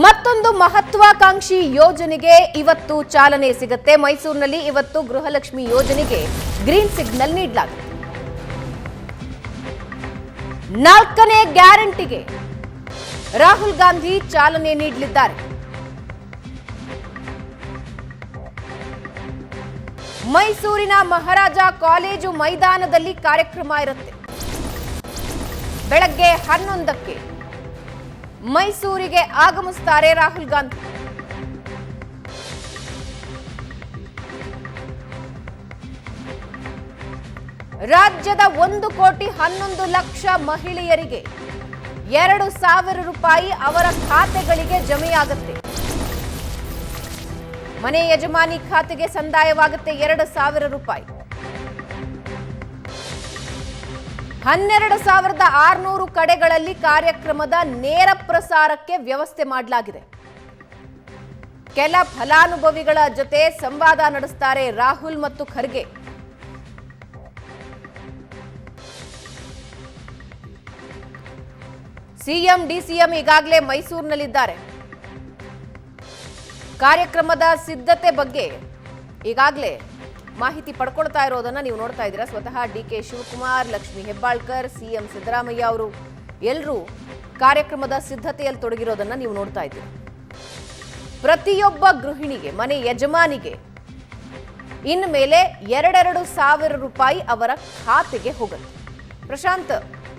ಮತ್ತೊಂದು ಮಹತ್ವಾಕಾಂಕ್ಷಿ ಯೋಜನೆಗೆ ಇವತ್ತು ಚಾಲನೆ ಸಿಗುತ್ತೆ. ಮೈಸೂರಿನಲ್ಲಿ ಇವತ್ತು ಗೃಹಲಕ್ಷ್ಮಿ ಯೋಜನೆಗೆ ಗ್ರೀನ್ ಸಿಗ್ನಲ್ ನೀಡಲಾಗಿದೆ. 4ನೇ ಗ್ಯಾರಂಟಿಗೆ ರಾಹುಲ್ ಗಾಂಧಿ ಚಾಲನೆ ನೀಡಲಿದ್ದಾರೆ. ಮೈಸೂರಿನ ಮಹಾರಾಜ ಕಾಲೇಜು ಮೈದಾನದಲ್ಲಿ ಕಾರ್ಯಕ್ರಮ ಇರುತ್ತೆ. ಬೆಳಗ್ಗೆ 11ಕ್ಕೆ ಮೈಸೂರಿಗೆ ಆಗಮಿಸುತ್ತಾರೆ ರಾಹುಲ್ ಗಾಂಧಿ. ರಾಜ್ಯದ 1,11,00,000 ಮಹಿಳೆಯರಿಗೆ 2,000 ರೂಪಾಯಿ ಅವರ ಖಾತೆಗಳಿಗೆ ಜಮೆಯಾಗುತ್ತೆ. ಮನೆ ಯಜಮಾನಿ ಖಾತೆಗೆ ಸಂದಾಯವಾಗುತ್ತೆ 2,000 ರೂಪಾಯಿ. 12,600 ಕಡೆಗಳಲ್ಲಿ ಕಾರ್ಯಕ್ರಮದ ನೇರ ಪ್ರಸಾರಕ್ಕೆ ವ್ಯವಸ್ಥೆ ಮಾಡಲಾಗಿದೆ. ಕೆಲ ಫಲಾನುಭವಿಗಳ ಜೊತೆ ಸಂವಾದ ನಡೆಸುತ್ತಾರೆ ರಾಹುಲ್ ಮತ್ತು ಖರ್ಗೆ. ಸಿಎಂ ಡಿಸಿಎಂ ಈಗಾಗಲೇ ಮೈಸೂರಿನಲ್ಲಿದ್ದಾರೆ. ಕಾರ್ಯಕ್ರಮದ ಸಿದ್ಧತೆ ಬಗ್ಗೆ ಈಗಾಗಲೇ ಮಾಹಿತಿ ಪಡ್ಕೊಳ್ತಾ ಇರೋದನ್ನ ನೀವು ನೋಡ್ತಾ ಇದ್ದೀರಾ. ಸ್ವತಃ ಡಿಕೆ ಶಿವಕುಮಾರ್, ಲಕ್ಷ್ಮೀ ಹೆಬ್ಬಾಳ್ಕರ್, ಸಿಎಂ ಸಿದ್ದರಾಮಯ್ಯ ಅವರು ಎಲ್ಲರೂ ಕಾರ್ಯಕ್ರಮದ ಸಿದ್ಧತೆಯಲ್ಲಿ ತೊಡಗಿರೋದನ್ನ ನೀವು ನೋಡ್ತಾ ಇದ್ದೀರಾ. ಪ್ರತಿಯೊಬ್ಬ ಗೃಹಿಣಿಗೆ, ಮನೆ ಯಜಮಾನಿಗೆ ಇನ್ಮೇಲೆ 2,000 ರೂಪಾಯಿ ಅವರ ಖಾತೆಗೆ ಹೋಗುತ್ತೆ. ಪ್ರಶಾಂತ್,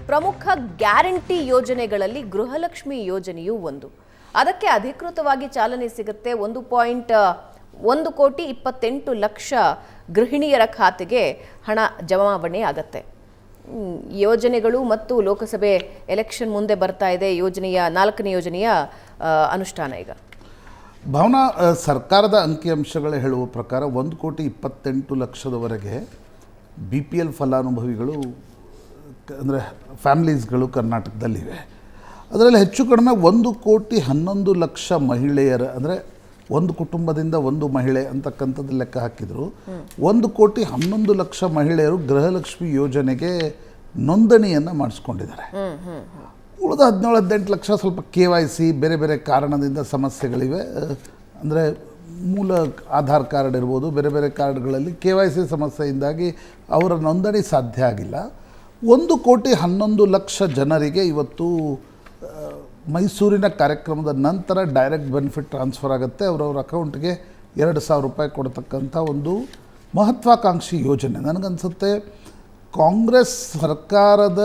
ಪ್ರಮುಖ ಗ್ಯಾರಂಟಿ ಯೋಜನೆಗಳಲ್ಲಿ ಗೃಹಲಕ್ಷ್ಮಿ ಯೋಜನೆಯೂ ಒಂದು. ಅದಕ್ಕೆ ಅಧಿಕೃತವಾಗಿ ಚಾಲನೆ ಸಿಗುತ್ತೆ. 1,28,00,000 ಗೃಹಿಣಿಯರ ಖಾತೆಗೆ ಹಣ ಜಮಾವಣೆ ಆಗತ್ತೆ. ಯೋಜನೆಗಳು ಮತ್ತು ಲೋಕಸಭೆ ಎಲೆಕ್ಷನ್ ಮುಂದೆ ಬರ್ತಾ ಇದೆ. 4ನೇ ಯೋಜನೆಯ ಅನುಷ್ಠಾನ ಈಗ ಭಾವನಾ, ಸರ್ಕಾರದ ಅಂಕಿಅಂಶಗಳು ಹೇಳುವ ಪ್ರಕಾರ 1,28,00,000 BPL ಫಲಾನುಭವಿಗಳು ಅಂದರೆ ಫ್ಯಾಮಿಲೀಸ್ಗಳು ಕರ್ನಾಟಕದಲ್ಲಿವೆ. ಅದರಲ್ಲಿ ಹೆಚ್ಚು ಕಡಿಮೆ 1,11,00,000 ಮಹಿಳೆಯರ, ಅಂದರೆ ಒಂದು ಕುಟುಂಬದಿಂದ ಒಂದು ಮಹಿಳೆ ಅಂತಕ್ಕಂಥದ್ದು ಲೆಕ್ಕ ಹಾಕಿದರು. 1,11,00,000 ಮಹಿಳೆಯರು ಗೃಹಲಕ್ಷ್ಮಿ ಯೋಜನೆಗೆ ನೋಂದಣಿಯನ್ನು ಮಾಡಿಸ್ಕೊಂಡಿದ್ದಾರೆ. ಉಳಿದ 17-18 ಲಕ್ಷ ಸ್ವಲ್ಪ KYC ಬೇರೆ ಬೇರೆ ಕಾರಣದಿಂದ ಸಮಸ್ಯೆಗಳಿವೆ. ಅಂದರೆ ಮೂಲ ಆಧಾರ್ ಕಾರ್ಡ್ ಇರ್ಬೋದು, ಬೇರೆ ಬೇರೆ ಕಾರ್ಡ್ಗಳಲ್ಲಿ KYC ಸಮಸ್ಯೆಯಿಂದಾಗಿ ಅವರ ನೋಂದಣಿ ಸಾಧ್ಯ ಆಗಿಲ್ಲ. 1,11,00,000 ಜನರಿಗೆ ಇವತ್ತು ಮೈಸೂರಿನ ಕಾರ್ಯಕ್ರಮದ ನಂತರ ಡೈರೆಕ್ಟ್ ಬೆನಿಫಿಟ್ ಟ್ರಾನ್ಸ್ಫರ್ ಆಗುತ್ತೆ. ಅವರವ್ರ ಅಕೌಂಟ್ಗೆ 2,000 ರೂಪಾಯಿ ಕೊಡ್ತಕ್ಕಂಥ ಒಂದು ಮಹತ್ವಾಕಾಂಕ್ಷಿ ಯೋಜನೆ. ನನಗನ್ಸುತ್ತೆ ಕಾಂಗ್ರೆಸ್ ಸರ್ಕಾರದ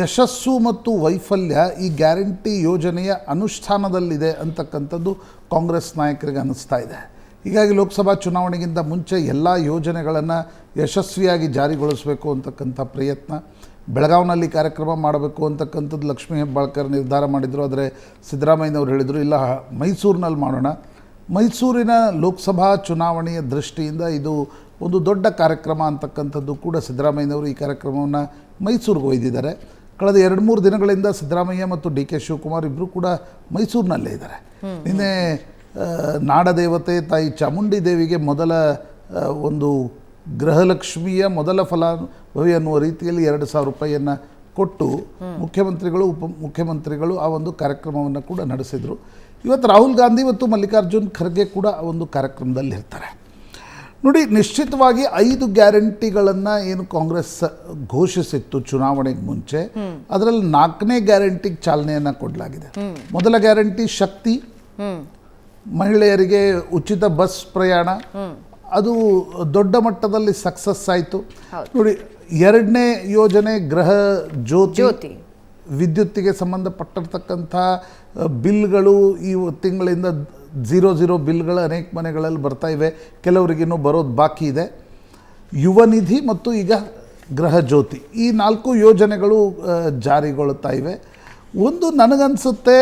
ಯಶಸ್ಸು ಮತ್ತು ವೈಫಲ್ಯ ಈ ಗ್ಯಾರಂಟಿ ಯೋಜನೆಯ ಅನುಷ್ಠಾನದಲ್ಲಿದೆ ಅಂತಕ್ಕಂಥದ್ದು ಕಾಂಗ್ರೆಸ್ ನಾಯಕರಿಗೆ ಅನ್ನಿಸ್ತಾ ಇದೆ. ಹೀಗಾಗಿ ಲೋಕಸಭಾ ಚುನಾವಣೆಗಿಂತ ಮುಂಚೆ ಎಲ್ಲ ಯೋಜನೆಗಳನ್ನು ಯಶಸ್ವಿಯಾಗಿ ಜಾರಿಗೊಳಿಸಬೇಕು ಅಂತಕ್ಕಂಥ ಪ್ರಯತ್ನ. ಬೆಳಗಾವಿನಲ್ಲಿ ಕಾರ್ಯಕ್ರಮ ಮಾಡಬೇಕು ಅಂತಕ್ಕಂಥದ್ದು ಲಕ್ಷ್ಮೀ ಹೆಬ್ಬಾಳ್ಕರ್ ನಿರ್ಧಾರ ಮಾಡಿದರು. ಆದರೆ ಸಿದ್ದರಾಮಯ್ಯನವರು ಹೇಳಿದರು ಇಲ್ಲ, ಮೈಸೂರಿನಲ್ಲಿ ಮಾಡೋಣ. ಮೈಸೂರಿನ ಲೋಕಸಭಾ ಚುನಾವಣೆಯ ದೃಷ್ಟಿಯಿಂದ ಇದು ಒಂದು ದೊಡ್ಡ ಕಾರ್ಯಕ್ರಮ ಅಂತಕ್ಕಂಥದ್ದು ಕೂಡ ಸಿದ್ದರಾಮಯ್ಯನವರು ಈ ಕಾರ್ಯಕ್ರಮವನ್ನು ಮೈಸೂರಿಗೆ ಒಯ್ದಿದ್ದಾರೆ. ಕಳೆದ 2-3 ದಿನಗಳಿಂದ ಸಿದ್ದರಾಮಯ್ಯ ಮತ್ತು ಡಿ ಕೆ ಶಿವಕುಮಾರ್ ಇಬ್ಬರು ಕೂಡ ಮೈಸೂರಿನಲ್ಲೇ ಇದ್ದಾರೆ. ನಿನ್ನೆ ನಾಡದೇವತೆ ತಾಯಿ ಚಾಮುಂಡಿ ದೇವಿಗೆ ಮೊದಲ ಒಂದು ಗೃಹಲಕ್ಷ್ಮಿಯ ಮೊದಲ ಫಲಾನುಭವಿ ಅನ್ನುವ ರೀತಿಯಲ್ಲಿ 2,000 ರೂಪಾಯಿಯನ್ನು ಕೊಟ್ಟು ಮುಖ್ಯಮಂತ್ರಿಗಳು ಉಪಮುಖ್ಯಮಂತ್ರಿಗಳು ಆ ಒಂದು ಕಾರ್ಯಕ್ರಮವನ್ನು ಕೂಡ ನಡೆಸಿದರು. ಇವತ್ತು ರಾಹುಲ್ ಗಾಂಧಿ ಮತ್ತು ಮಲ್ಲಿಕಾರ್ಜುನ್ ಖರ್ಗೆ ಕೂಡ ಆ ಒಂದು ಕಾರ್ಯಕ್ರಮದಲ್ಲಿ ಇರ್ತಾರೆ. ನೋಡಿ, ನಿಶ್ಚಿತವಾಗಿ 5 ಗ್ಯಾರಂಟಿಗಳನ್ನು ಏನು ಕಾಂಗ್ರೆಸ್ ಘೋಷಿಸಿತ್ತು ಚುನಾವಣೆಗೆ ಮುಂಚೆ, ಅದರಲ್ಲಿ 4ನೇ ಗ್ಯಾರಂಟಿಗೆ ಚಾಲನೆಯನ್ನು ಕೊಡಲಾಗಿದೆ. ಮೊದಲ ಗ್ಯಾರಂಟಿ ಶಕ್ತಿ, ಮಹಿಳೆಯರಿಗೆ ಉಚಿತ ಬಸ್ ಪ್ರಯಾಣ, ಅದು ದೊಡ್ಡ ಮಟ್ಟದಲ್ಲಿ ಸಕ್ಸಸ್ ಆಯಿತು. ನೋಡಿ, 2ನೇ ಯೋಜನೆ ಗೃಹ ಜ್ಯೋತಿ, ವಿದ್ಯುತ್ತಿಗೆ ಸಂಬಂಧಪಟ್ಟಿರ್ತಕ್ಕಂಥ ಬಿಲ್ಗಳು ಈ ತಿಂಗಳಿಂದ 0 ಬಿಲ್ಗಳು ಅನೇಕ ಮನೆಗಳಲ್ಲಿ ಬರ್ತಾ ಇವೆ, ಕೆಲವರಿಗಿನ್ನೂ ಬರೋದು ಬಾಕಿ ಇದೆ. ಯುವ ನಿಧಿ ಮತ್ತು ಈಗ ಗೃಹ ಜ್ಯೋತಿ, ಈ 4 ಯೋಜನೆಗಳು ಜಾರಿಗೊಳ್ತಾ ಇವೆ. ಒಂದು ನನಗನ್ಸುತ್ತೆ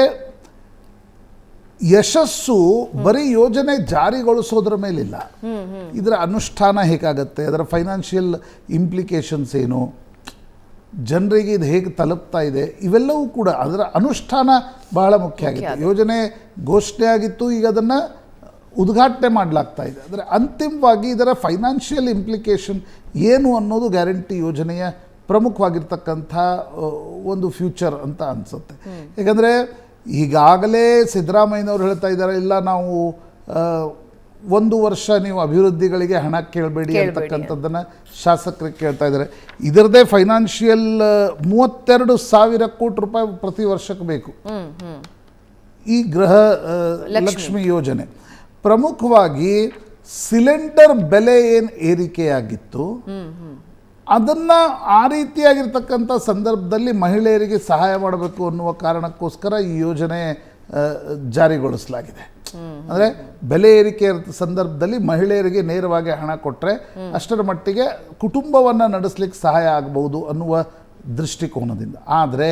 ಯಶಸ್ಸು ಬರೀ ಯೋಜನೆ ಜಾರಿಗೊಳಿಸೋದ್ರ ಮೇಲಿಲ್ಲ, ಇದರ ಅನುಷ್ಠಾನ ಹೇಗಾಗತ್ತೆ, ಅದರ ಫೈನಾನ್ಷಿಯಲ್ ಇಂಪ್ಲಿಕೇಶನ್ಸ್ ಏನು, ಜನರಿಗೆ ಇದು ಹೇಗೆ ತಲುಪ್ತಾ ಇದೆ, ಇವೆಲ್ಲವೂ ಕೂಡ ಅದರ ಅನುಷ್ಠಾನ ಬಹಳ ಮುಖ್ಯ ಆಗಿದೆ. ಯೋಜನೆ ಘೋಷಣೆ ಆಗಿತ್ತು, ಈಗ ಅದನ್ನು ಉದ್ಘಾಟನೆ ಮಾಡಲಾಗ್ತಾ ಇದೆ. ಅಂದರೆ ಅಂತಿಮವಾಗಿ ಇದರ ಫೈನಾನ್ಷಿಯಲ್ ಇಂಪ್ಲಿಕೇಶನ್ ಏನು ಅನ್ನೋದು ಗ್ಯಾರಂಟಿ ಯೋಜನೆಯ ಪ್ರಮುಖವಾಗಿರ್ತಕ್ಕಂಥ ಒಂದು ಫ್ಯೂಚರ್ ಅಂತ ಅನಿಸುತ್ತೆ. ಯಾಕಂದರೆ ಈಗಾಗಲೇ ಸಿದ್ದರಾಮಯ್ಯನವರು ಹೇಳ್ತಾ ಇದ್ದಾರೆ, ಇಲ್ಲ ನಾವು 1 ವರ್ಷ ನೀವು ಅಭಿವೃದ್ಧಿಗಳಿಗೆ ಹಣ ಕೇಳಬೇಡಿ ಅಂತಕ್ಕಂಥದ್ದನ್ನು ಶಾಸಕರಿಗೆ ಕೇಳ್ತಾ ಇದ್ದಾರೆ. ಇದರದೇ ಫೈನಾನ್ಷಿಯಲ್ 32,000 ಕೋಟಿ ರೂಪಾಯಿ ಪ್ರತಿ ವರ್ಷಕ್ಕೆ ಬೇಕು ಈ ಗೃಹ ಲಕ್ಷ್ಮಿ ಯೋಜನೆ. ಪ್ರಮುಖವಾಗಿ ಸಿಲಿಂಡರ್ ಬೆಲೆ ಏನು ಏರಿಕೆಯಾಗಿತ್ತು ಅದನ್ನು ಆ ರೀತಿಯಾಗಿರ್ತಕ್ಕಂಥ ಸಂದರ್ಭದಲ್ಲಿ ಮಹಿಳೆಯರಿಗೆ ಸಹಾಯ ಮಾಡಬೇಕು ಅನ್ನುವ ಕಾರಣಕ್ಕೋಸ್ಕರ ಈ ಯೋಜನೆ ಜಾರಿಗೊಳಿಸಲಾಗಿದೆ. ಅಂದರೆ ಬೆಲೆ ಏರಿಕೆ ಸಂದರ್ಭದಲ್ಲಿ ಮಹಿಳೆಯರಿಗೆ ನೇರವಾಗಿ ಹಣ ಕೊಟ್ಟರೆ ಅಷ್ಟರ ಮಟ್ಟಿಗೆ ಕುಟುಂಬವನ್ನು ನಡೆಸಲಿಕ್ಕೆ ಸಹಾಯ ಆಗಬಹುದು ಅನ್ನುವ ದೃಷ್ಟಿಕೋನದಿಂದ. ಆದರೆ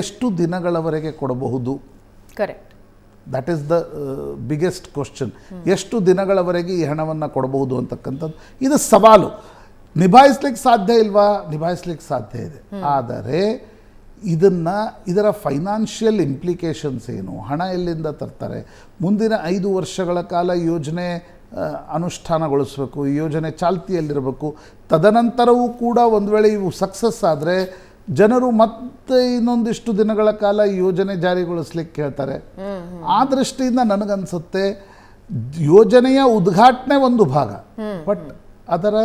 ಎಷ್ಟು ದಿನಗಳವರೆಗೆ ಕೊಡಬಹುದು? Correct, that is the biggest question. ಎಷ್ಟು ದಿನಗಳವರೆಗೆ ಈ ಹಣವನ್ನು ಕೊಡಬಹುದು ಅಂತಕ್ಕಂಥದ್ದು ಇದು ಸವಾಲು. ನಿಭಾಯಿಸ್ಲಿಕ್ಕೆ ಸಾಧ್ಯ ಇಲ್ವಾ? ನಿಭಾಯಿಸ್ಲಿಕ್ಕೆ ಸಾಧ್ಯ ಇದೆ. ಆದರೆ ಇದರ ಫೈನಾನ್ಷಿಯಲ್ ಇಂಪ್ಲಿಕೇಶನ್ಸ್ ಏನು, ಹಣ ಎಲ್ಲಿಂದ ತರ್ತಾರೆ, ಮುಂದಿನ 5 ವರ್ಷಗಳ ಕಾಲ ಯೋಜನೆ ಅನುಷ್ಠಾನಗೊಳಿಸಬೇಕು, ಈ ಯೋಜನೆ ಚಾಲ್ತಿಯಲ್ಲಿರಬೇಕು, ತದನಂತರವೂ ಕೂಡ ಒಂದು ವೇಳೆ ಇವು ಸಕ್ಸಸ್ ಆದರೆ ಜನರು ಮತ್ತೆ ಇನ್ನೊಂದಿಷ್ಟು ದಿನಗಳ ಕಾಲ ಈ ಯೋಜನೆ ಜಾರಿಗೊಳಿಸ್ಲಿಕ್ಕೆ ಕೇಳ್ತಾರೆ. ಆ ದೃಷ್ಟಿಯಿಂದ ನನಗನ್ಸುತ್ತೆ ಯೋಜನೆಯ ಉದ್ಘಾಟನೆ ಒಂದು ಭಾಗ, ಬಟ್ ಅದರ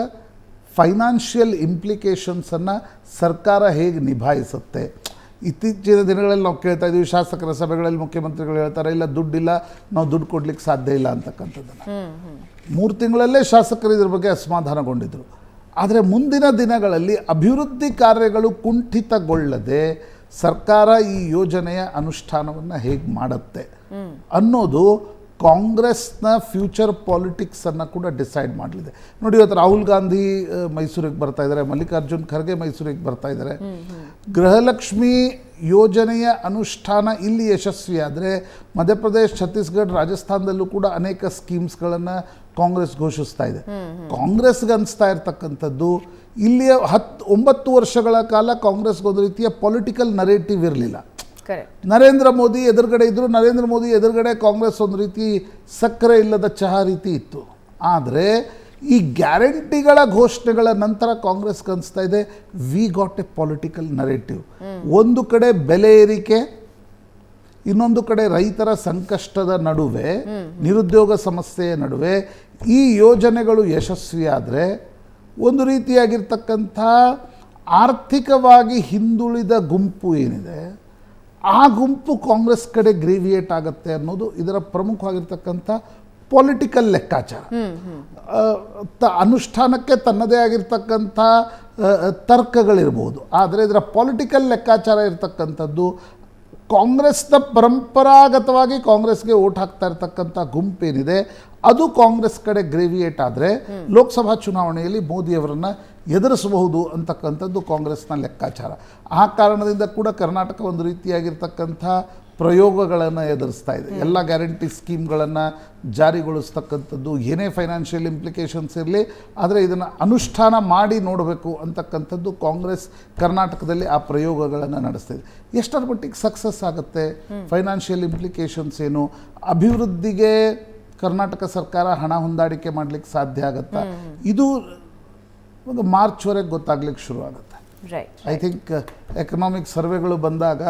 ಫೈನಾನ್ಷಿಯಲ್ ಇಂಪ್ಲಿಕೇಶನ್ಸನ್ನು ಸರ್ಕಾರ ಹೇಗೆ ನಿಭಾಯಿಸುತ್ತೆ. ಇತ್ತೀಚಿನ ದಿನಗಳಲ್ಲಿ ನಾವು ಕೇಳ್ತಾ ಇದ್ದೀವಿ, ಶಾಸಕರ ಸಭೆಗಳಲ್ಲಿ ಮುಖ್ಯಮಂತ್ರಿಗಳು ಹೇಳ್ತಾರೆ, ಇಲ್ಲ ದುಡ್ಡಿಲ್ಲ, ನಾವು ದುಡ್ಡು ಕೊಡ್ಲಿಕ್ಕೆ ಸಾಧ್ಯ ಇಲ್ಲ ಅಂತಕ್ಕಂಥದ್ದನ್ನು. 3 ತಿಂಗಳಲ್ಲೇ ಶಾಸಕರು ಇದ್ರ ಬಗ್ಗೆ ಅಸಮಾಧಾನಗೊಂಡಿದ್ದರು. ಆದರೆ ಮುಂದಿನ ದಿನಗಳಲ್ಲಿ ಅಭಿವೃದ್ಧಿ ಕಾರ್ಯಗಳು ಕುಂಠಿತಗೊಳ್ಳದೆ ಸರ್ಕಾರ ಈ ಯೋಜನೆಯ ಅನುಷ್ಠಾನವನ್ನು ಹೇಗೆ ಮಾಡುತ್ತೆ ಅನ್ನೋದು ಕಾಂಗ್ರೆಸ್ನ ಫ್ಯೂಚರ್ ಪಾಲಿಟಿಕ್ಸನ್ನು ಕೂಡ ಡಿಸೈಡ್ ಮಾಡಲಿದೆ. ನೋಡಿ, ಇವತ್ತು ರಾಹುಲ್ ಗಾಂಧಿ ಮೈಸೂರಿಗೆ ಬರ್ತಾ ಇದ್ದಾರೆ, ಮಲ್ಲಿಕಾರ್ಜುನ್ ಖರ್ಗೆ ಮೈಸೂರಿಗೆ ಬರ್ತಾ ಇದ್ದಾರೆ. ಗೃಹಲಕ್ಷ್ಮಿ ಯೋಜನೆಯ ಅನುಷ್ಠಾನ ಇಲ್ಲಿ ಯಶಸ್ವಿ ಆದರೆ ಮಧ್ಯಪ್ರದೇಶ, ಛತ್ತೀಸ್ಗಢ, ರಾಜಸ್ಥಾನದಲ್ಲೂ ಕೂಡ ಅನೇಕ ಸ್ಕೀಮ್ಸ್ಗಳನ್ನು ಕಾಂಗ್ರೆಸ್ ಘೋಷಿಸ್ತಾ ಇದೆ. ಕಾಂಗ್ರೆಸ್ಗೆ ಅನಿಸ್ತಾ ಇರ್ತಕ್ಕಂಥದ್ದು ಇಲ್ಲಿಯ 9 ವರ್ಷಗಳ ಕಾಲ ಕಾಂಗ್ರೆಸ್ಗೊಂದು ರೀತಿಯ ಪೊಲಿಟಿಕಲ್ ನರೇಟಿವ್ ಇರಲಿಲ್ಲ. ನರೇಂದ್ರ ಮೋದಿ ಎದುರುಗಡೆ ಇದ್ದರು, ನರೇಂದ್ರ ಮೋದಿ ಎದುರುಗಡೆ ಕಾಂಗ್ರೆಸ್ ಒಂದು ರೀತಿ ಸಕ್ಕರೆ ಇಲ್ಲದ ಚಹಾ ರೀತಿ ಇತ್ತು. ಆದರೆ ಈ ಗ್ಯಾರಂಟಿಗಳ ಘೋಷಣೆಗಳ ನಂತರ ಕಾಂಗ್ರೆಸ್ಗೆ ಅನಿಸ್ತಾ ಇದೆ we got A political narrative. ಒಂದು ಕಡೆ ಬೆಲೆ ಏರಿಕೆ, ಇನ್ನೊಂದು ಕಡೆ ರೈತರ ಸಂಕಷ್ಟದ ನಡುವೆ, ನಿರುದ್ಯೋಗ ಸಮಸ್ಯೆಯ ನಡುವೆ ಈ ಯೋಜನೆಗಳು ಯಶಸ್ವಿಯಾದರೆ ಒಂದು ರೀತಿಯಾಗಿರ್ತಕ್ಕಂಥ ಆರ್ಥಿಕವಾಗಿ ಹಿಂದುಳಿದ ಗುಂಪು ಏನಿದೆ ಆ ಗುಂಪು ಕಾಂಗ್ರೆಸ್ ಕಡೆ ಗ್ರೇವಿಯೇಟ್ ಆಗುತ್ತೆ ಅನ್ನೋದು ಇದರ ಪ್ರಮುಖವಾಗಿರ್ತಕ್ಕಂಥ ಪೊಲಿಟಿಕಲ್ ಲೆಕ್ಕಾಚಾರ. ಅನುಷ್ಠಾನಕ್ಕೆ ತನ್ನದೇ ಆಗಿರ್ತಕ್ಕಂಥ ತರ್ಕಗಳಿರ್ಬೋದು, ಆದರೆ ಇದರ ಪೊಲಿಟಿಕಲ್ ಲೆಕ್ಕಾಚಾರ ಇರತಕ್ಕಂಥದ್ದು ಕಾಂಗ್ರೆಸ್ನ ಪರಂಪರಾಗತವಾಗಿ ಕಾಂಗ್ರೆಸ್ಗೆ ಓಟ್ ಹಾಕ್ತಾ ಇರ್ತಕ್ಕಂಥ ಗುಂಪೇನಿದೆ ಅದು ಕಾಂಗ್ರೆಸ್ ಕಡೆ ಗ್ರೇವಿಯೇಟ್ ಆದರೆ ಲೋಕಸಭಾ ಚುನಾವಣೆಯಲ್ಲಿ ಮೋದಿಯವರನ್ನು ಎದುರಿಸಬಹುದು ಅಂತಕ್ಕಂಥದ್ದು ಕಾಂಗ್ರೆಸ್ನ ಲೆಕ್ಕಾಚಾರ. ಆ ಕಾರಣದಿಂದ ಕೂಡ ಕರ್ನಾಟಕ ಒಂದು ರೀತಿಯಾಗಿರ್ತಕ್ಕಂಥ ಪ್ರಯೋಗಗಳನ್ನು ಎದುರಿಸ್ತಾ ಇದೆ. ಎಲ್ಲ ಗ್ಯಾರಂಟಿ ಸ್ಕೀಮ್ಗಳನ್ನು ಜಾರಿಗೊಳಿಸ್ತಕ್ಕಂಥದ್ದು ಏನೇ ಫೈನಾನ್ಷಿಯಲ್ ಇಂಪ್ಲಿಕೇಶನ್ಸ್ ಇರಲಿ, ಆದರೆ ಇದನ್ನು ಅನುಷ್ಠಾನ ಮಾಡಿ ನೋಡಬೇಕು ಅಂತಕ್ಕಂಥದ್ದು ಕಾಂಗ್ರೆಸ್ ಕರ್ನಾಟಕದಲ್ಲಿ ಆ ಪ್ರಯೋಗಗಳನ್ನು ನಡೆಸ್ತಾ ಇದೆ. ಎಷ್ಟರ ಮಟ್ಟಿಗೆ ಸಕ್ಸಸ್ ಆಗುತ್ತೆ, ಫೈನಾನ್ಷಿಯಲ್ ಇಂಪ್ಲಿಕೇಶನ್ಸ್ ಏನು, ಅಭಿವೃದ್ಧಿಗೆ ಕರ್ನಾಟಕ ಸರ್ಕಾರ ಹಣ ಹೊಂದಾಣಿಕೆ ಮಾಡಲಿಕ್ಕೆ ಸಾಧ್ಯ ಆಗುತ್ತಾ, ಇದು ಒಂದು ಮಾರ್ಚ್ವರೆಗೆ ಗೊತ್ತಾಗ್ಲಿಕ್ಕೆ ಶುರು ಆಗುತ್ತೆ. ಐ ಥಿಂಕ್ ಎಕನಾಮಿಕ್ ಸರ್ವೆಗಳು ಬಂದಾಗ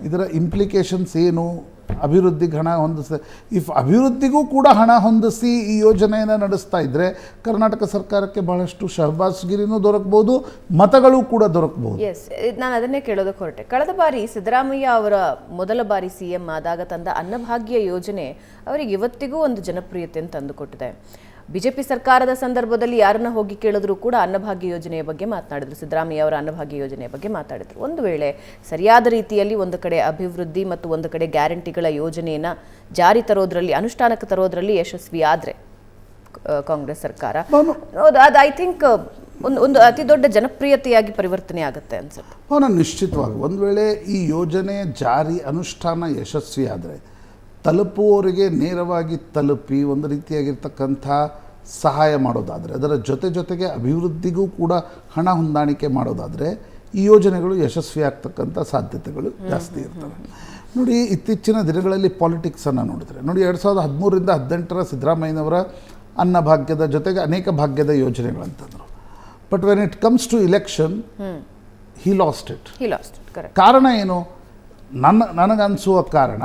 ಇದರ ಇಂಪ್ಲಿಕೇಶನ್ಸ್ ಏನು, ಅಭಿವೃದ್ಧಿಗೆ ಹಣ ಹೊಂದಿಸ ಇಫ್ ಅಭಿವೃದ್ಧಿಗೂ ಕೂಡ ಹಣ ಹೊಂದಿಸಿ ಈ ಯೋಜನೆಯನ್ನು ನಡೆಸ್ತಾ ಇದ್ದರೆ ಕರ್ನಾಟಕ ಸರ್ಕಾರಕ್ಕೆ ಬಹಳಷ್ಟು ಶಹಬಾಸ್ಗಿರಿನೂ ದೊರಕಬಹುದು, ಮತಗಳು ಕೂಡ ದೊರಕಬಹುದು. ಎಸ್, ನಾನು ಅದನ್ನೇ ಕೇಳೋದಕ್ಕೆ ಹೊರಟೆ. ಕಳೆದ ಬಾರಿ ಸಿದ್ದರಾಮಯ್ಯ ಅವರ ಮೊದಲ ಬಾರಿ CM ಆದಾಗ ತಂದ ಅನ್ನಭಾಗ್ಯ ಯೋಜನೆ ಅವರಿಗೆ ಇವತ್ತಿಗೂ ಒಂದು ಜನಪ್ರಿಯತೆಯನ್ನು ತಂದುಕೊಟ್ಟಿದೆ. ಬಿಜೆಪಿ ಸರ್ಕಾರದ ಸಂದರ್ಭದಲ್ಲಿ ಯಾರನ್ನ ಹೋಗಿ ಕೇಳಿದ್ರು ಕೂಡ ಅನ್ನಭಾಗ್ಯ ಯೋಜನೆಯ ಬಗ್ಗೆ ಮಾತನಾಡಿದ್ರು, ಸಿದ್ದರಾಮಯ್ಯ ಅವರ ಅನ್ನಭಾಗ್ಯ ಯೋಜನೆಯ ಬಗ್ಗೆ ಮಾತಾಡಿದ್ರು. ಒಂದು ವೇಳೆ ಸರಿಯಾದ ರೀತಿಯಲ್ಲಿ ಒಂದು ಕಡೆ ಅಭಿವೃದ್ಧಿ ಮತ್ತು ಒಂದು ಕಡೆ ಗ್ಯಾರಂಟಿಗಳ ಯೋಜನೆಯನ್ನು ಜಾರಿ ತರೋದ್ರಲ್ಲಿ, ಅನುಷ್ಠಾನಕ್ಕೆ ತರೋದ್ರಲ್ಲಿ ಯಶಸ್ವಿ ಆದರೆ ಕಾಂಗ್ರೆಸ್ ಸರ್ಕಾರ, ಅದು ಐ ಥಿಂಕ್ ಒಂದು ಅತಿ ದೊಡ್ಡ ಜನಪ್ರಿಯತೆಯಾಗಿ ಪರಿವರ್ತನೆ ಆಗುತ್ತೆ ಅನ್ಸುತ್ತೆ. ನಾನು ನಿಶ್ಚಿತವಾಗಿ ಒಂದು ವೇಳೆ ಈ ಯೋಜನೆ ಜಾರಿ ಅನುಷ್ಠಾನ ಯಶಸ್ವಿ ಆದರೆ ತಲುಪುವವರಿಗೆ ನೇರವಾಗಿ ತಲುಪಿ ಒಂದು ರೀತಿಯಾಗಿರ್ತಕ್ಕಂಥ ಸಹಾಯ ಮಾಡೋದಾದರೆ, ಅದರ ಜೊತೆಗೆ ಅಭಿವೃದ್ಧಿಗೂ ಕೂಡ ಹಣ ಹೊಂದಾಣಿಕೆ ಮಾಡೋದಾದರೆ ಈ ಯೋಜನೆಗಳು ಯಶಸ್ವಿ ಆಗ್ತಕ್ಕಂಥ ಸಾಧ್ಯತೆಗಳು ಜಾಸ್ತಿ ಇರ್ತವೆ. ನೋಡಿ, ಇತ್ತೀಚಿನ ದಿನಗಳಲ್ಲಿ ಪಾಲಿಟಿಕ್ಸನ್ನು ನೋಡಿದ್ರೆ ನೋಡಿ, 2013ರಿಂದ 2018 ಸಿದ್ದರಾಮಯ್ಯನವರ ಅನ್ನಭಾಗ್ಯದ ಜೊತೆಗೆ ಅನೇಕ ಭಾಗ್ಯದ ಯೋಜನೆಗಳಂತಂದರು. But when it comes to election he lost it. Correct. ಕಾರಣ ಏನು? ನನಗನ್ಸುವ ಕಾರಣ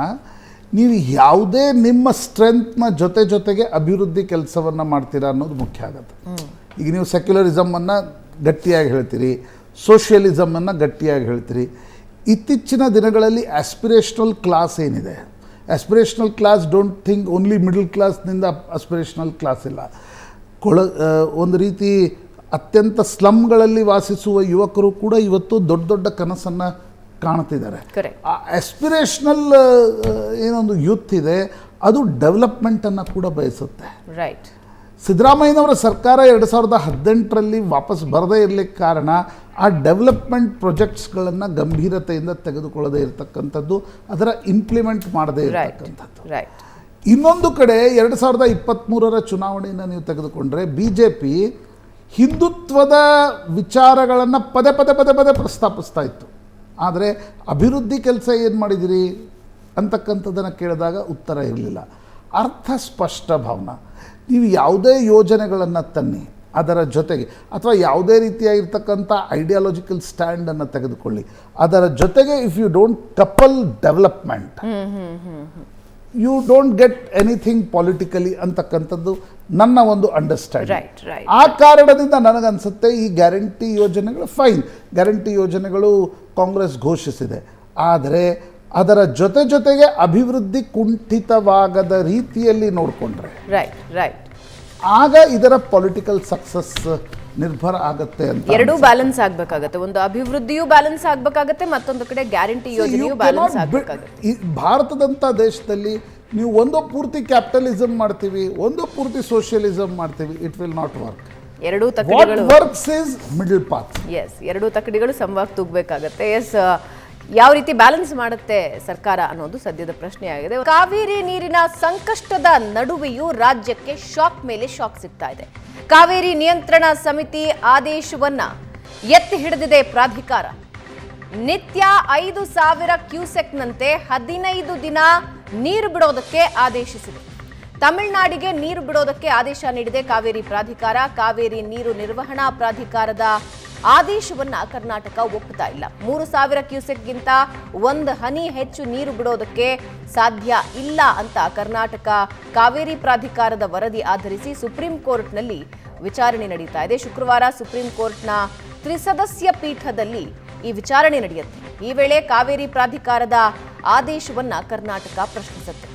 ನೀವು ಯಾವುದೇ ನಿಮ್ಮ ಸ್ಟ್ರೆಂತ್ನ ಜೊತೆಗೆ ಅಭಿವೃದ್ಧಿ ಕೆಲಸವನ್ನು ಮಾಡ್ತೀರಾ ಅನ್ನೋದು ಮುಖ್ಯ ಆಗುತ್ತೆ. ಈಗ ನೀವು ಸೆಕ್ಯುಲರಿಸಮನ್ನು ಗಟ್ಟಿಯಾಗಿ ಹೇಳ್ತೀರಿ, ಸೋಷಿಯಲಿಸಮನ್ನು ಗಟ್ಟಿಯಾಗಿ ಹೇಳ್ತೀರಿ. ಇತ್ತೀಚಿನ ದಿನಗಳಲ್ಲಿ ಆಸ್ಪಿರೇಷನಲ್ ಕ್ಲಾಸ್ ಏನಿದೆ, aspirational class don't think only middle ಕ್ಲಾಸ್ನಿಂದ ಆಸ್ಪಿರೇಷನಲ್ ಕ್ಲಾಸ್ ಇಲ್ಲ. ಒಂದು ರೀತಿ ಅತ್ಯಂತ ಸ್ಲಮ್ಗಳಲ್ಲಿ ವಾಸಿಸುವ ಯುವಕರು ಕೂಡ ಇವತ್ತು ದೊಡ್ಡ ದೊಡ್ಡ ಕನಸನ್ನು ಕಾಣ್ತಿದ್ದಾರೆ. ಆ ಆಸ್ಪಿರೇಷನಲ್ ಏನೊಂದು ಯೂತ್ ಇದೆ ಅದು ಡೆವಲಪ್ಮೆಂಟನ್ನು ಕೂಡ ಬಯಸುತ್ತೆ. ರೈಟ್. ಸಿದ್ದರಾಮಯ್ಯನವರ ಸರ್ಕಾರ 2018ರಲ್ಲಿ ವಾಪಸ್ ಬರದೇ ಇರಲಿಕ್ಕೆ ಕಾರಣ ಆ ಡೆವಲಪ್ಮೆಂಟ್ ಪ್ರಾಜೆಕ್ಟ್ಸ್ಗಳನ್ನು ಗಂಭೀರತೆಯಿಂದ ತೆಗೆದುಕೊಳ್ಳದೇ ಇರತಕ್ಕಂಥದ್ದು, ಅದರ ಇಂಪ್ಲಿಮೆಂಟ್ ಮಾಡದೇ ಇರತಕ್ಕಂಥದ್ದು. ಇನ್ನೊಂದು ಕಡೆ 2023ರ ಚುನಾವಣೆಯನ್ನು ನೀವು ತೆಗೆದುಕೊಂಡ್ರೆ BJP ಹಿಂದುತ್ವದ ವಿಚಾರಗಳನ್ನು ಪದೇ ಪ್ರಸ್ತಾಪಿಸ್ತಾ ಇತ್ತು. ಆದರೆ ಅಭಿವೃದ್ಧಿ ಕೆಲಸ ಏನು ಮಾಡಿದಿರಿ ಅಂತಕ್ಕಂಥದ್ದನ್ನು ಕೇಳಿದಾಗ ಉತ್ತರ ಇರಲಿಲ್ಲ. ಅರ್ಥ ಸ್ಪಷ್ಟ ಭಾವನಾ. ನೀವು ಯಾವುದೇ ಯೋಜನೆಗಳನ್ನು ತನ್ನಿ, ಅದರ ಜೊತೆಗೆ ಅಥವಾ ಯಾವುದೇ ರೀತಿಯಾಗಿರ್ತಕ್ಕಂಥ ಐಡಿಯಾಲಜಿಕಲ್ ಸ್ಟ್ಯಾಂಡನ್ನು ತೆಗೆದುಕೊಳ್ಳಿ, ಅದರ ಜೊತೆಗೆ if you don't couple development you don't get anything politically ಅಂತಕ್ಕಂಥದ್ದು ನನ್ನ ಒಂದು ಅಂಡರ್ಸ್ಟ್ಯಾಂಡಿಂಗ್. ಆ ಕಾರಣದಿಂದ ನನಗನ್ಸುತ್ತೆ ಈ ಗ್ಯಾರಂಟಿ ಯೋಜನೆಗಳು ಫೈನ್, ಗ್ಯಾರಂಟಿ ಯೋಜನೆಗಳು ಕಾಂಗ್ರೆಸ್ ಘೋಷಿಸಿದೆ. ಆದರೆ ಅದರ ಜೊತೆಗೆ ಅಭಿವೃದ್ಧಿ ಕುಂಠಿತವಾಗದ ರೀತಿಯಲ್ಲಿ ನೋಡಿಕೊಂಡ್ರೆ ಆಗ ಇದರ ಪೊಲಿಟಿಕಲ್ ಸಕ್ಸಸ್ ನಿರ್ಭರ ಆಗತ್ತೆ ಅಂತ. ಎರಡೂ ಬ್ಯಾಲೆನ್ಸ್ ಆಗಬೇಕಾಗತ್ತೆ. ಒಂದು ಅಭಿವೃದ್ಧಿಯೂ ಬ್ಯಾಲೆನ್ಸ್ ಆಗಬೇಕಾಗತ್ತೆ, ಮತ್ತೊಂದು ಕಡೆ ಗ್ಯಾರಂಟಿ ಯೋಜನೆಯೂ ಬ್ಯಾಲೆನ್ಸ್ ಆಗಬೇಕಾಗತ್ತೆ. ಭಾರತದಂಥ ದೇಶದಲ್ಲಿ ನೀವು ಒಂದೋ ಪೂರ್ತಿ ಕ್ಯಾಪಿಟಲಿಸಮ್ ಮಾಡ್ತೀವಿ, ಒಂದೋ ಪೂರ್ತಿ ಸೋಷಿಯಲಿಸಮ್ ಮಾಡ್ತೀವಿ, ಇಟ್ ವಿಲ್ ನಾಟ್ ವರ್ಕ್. ಎರಡೂ ತಕಡಿಗಳು works is middle path. Yes, ಎರಡೂ ತಕಡಿಗಳು ಸಮವಾಗಿ ತೂಗಬೇಕಾಗತ್ತೆ. ಎಸ್, ಯಾವ ರೀತಿ ಬ್ಯಾಲೆನ್ಸ್ ಮಾಡುತ್ತೆ ಸರ್ಕಾರ ಅನ್ನೋದು ಸದ್ಯದ ಪ್ರಶ್ನೆ ಆಗಿದೆ. ಕಾವೇರಿ ನೀರಿನ ಸಂಕಷ್ಟದ ನಡುವೆಯೂ ರಾಜ್ಯಕ್ಕೆ ಶಾಕ್ ಮೇಲೆ ಶಾಕ್ ಸಿಗ್ತಾ ಇದೆ. ಕಾವೇರಿ ನಿಯಂತ್ರಣ ಸಮಿತಿ ಆದೇಶವನ್ನ ಎತ್ತಿ ಹಿಡಿದಿದೆ ಪ್ರಾಧಿಕಾರ. ನಿತ್ಯ 5,000 ಕ್ಯೂಸೆಕ್ನಂತೆ 15 ದಿನ ನೀರು ಬಿಡೋದಕ್ಕೆ ಆದೇಶಿಸಿದೆ. ತಮಿಳುನಾಡಿಗೆ ನೀರು ಬಿಡೋದಕ್ಕೆ ಆದೇಶ ನೀಡಿದೆ ಕಾವೇರಿ ಪ್ರಾಧಿಕಾರ. ಕಾವೇರಿ ನೀರು ನಿರ್ವಹಣಾ ಪ್ರಾಧಿಕಾರದ ಆದೇಶವನ್ನ ಕರ್ನಾಟಕ ಒಪ್ಪುತ್ತಾ ಇಲ್ಲ. 3,000 ಕ್ಯೂಸೆಕ್ಗಿಂತ ಒಂದು ಹನಿ ಹೆಚ್ಚು ನೀರು ಬಿಡೋದಕ್ಕೆ ಸಾಧ್ಯ ಇಲ್ಲ ಅಂತ ಕರ್ನಾಟಕ ಕಾವೇರಿ ಪ್ರಾಧಿಕಾರದ ವರದಿ ಆಧರಿಸಿ ಸುಪ್ರೀಂ ಕೋರ್ಟ್ನಲ್ಲಿ ವಿಚಾರಣೆ ನಡೀತಾ ಇದೆ. ಶುಕ್ರವಾರ ಸುಪ್ರೀಂ ಕೋರ್ಟ್ನ ತ್ರಿಸದಸ್ಯ ಪೀಠದಲ್ಲಿ ಈ ವಿಚಾರಣೆ ನಡೆಯುತ್ತೆ. ಈ ವೇಳೆ ಕಾವೇರಿ ಪ್ರಾಧಿಕಾರದ ಆದೇಶವನ್ನ ಕರ್ನಾಟಕ ಪ್ರಶ್ನಿಸುತ್ತೆ.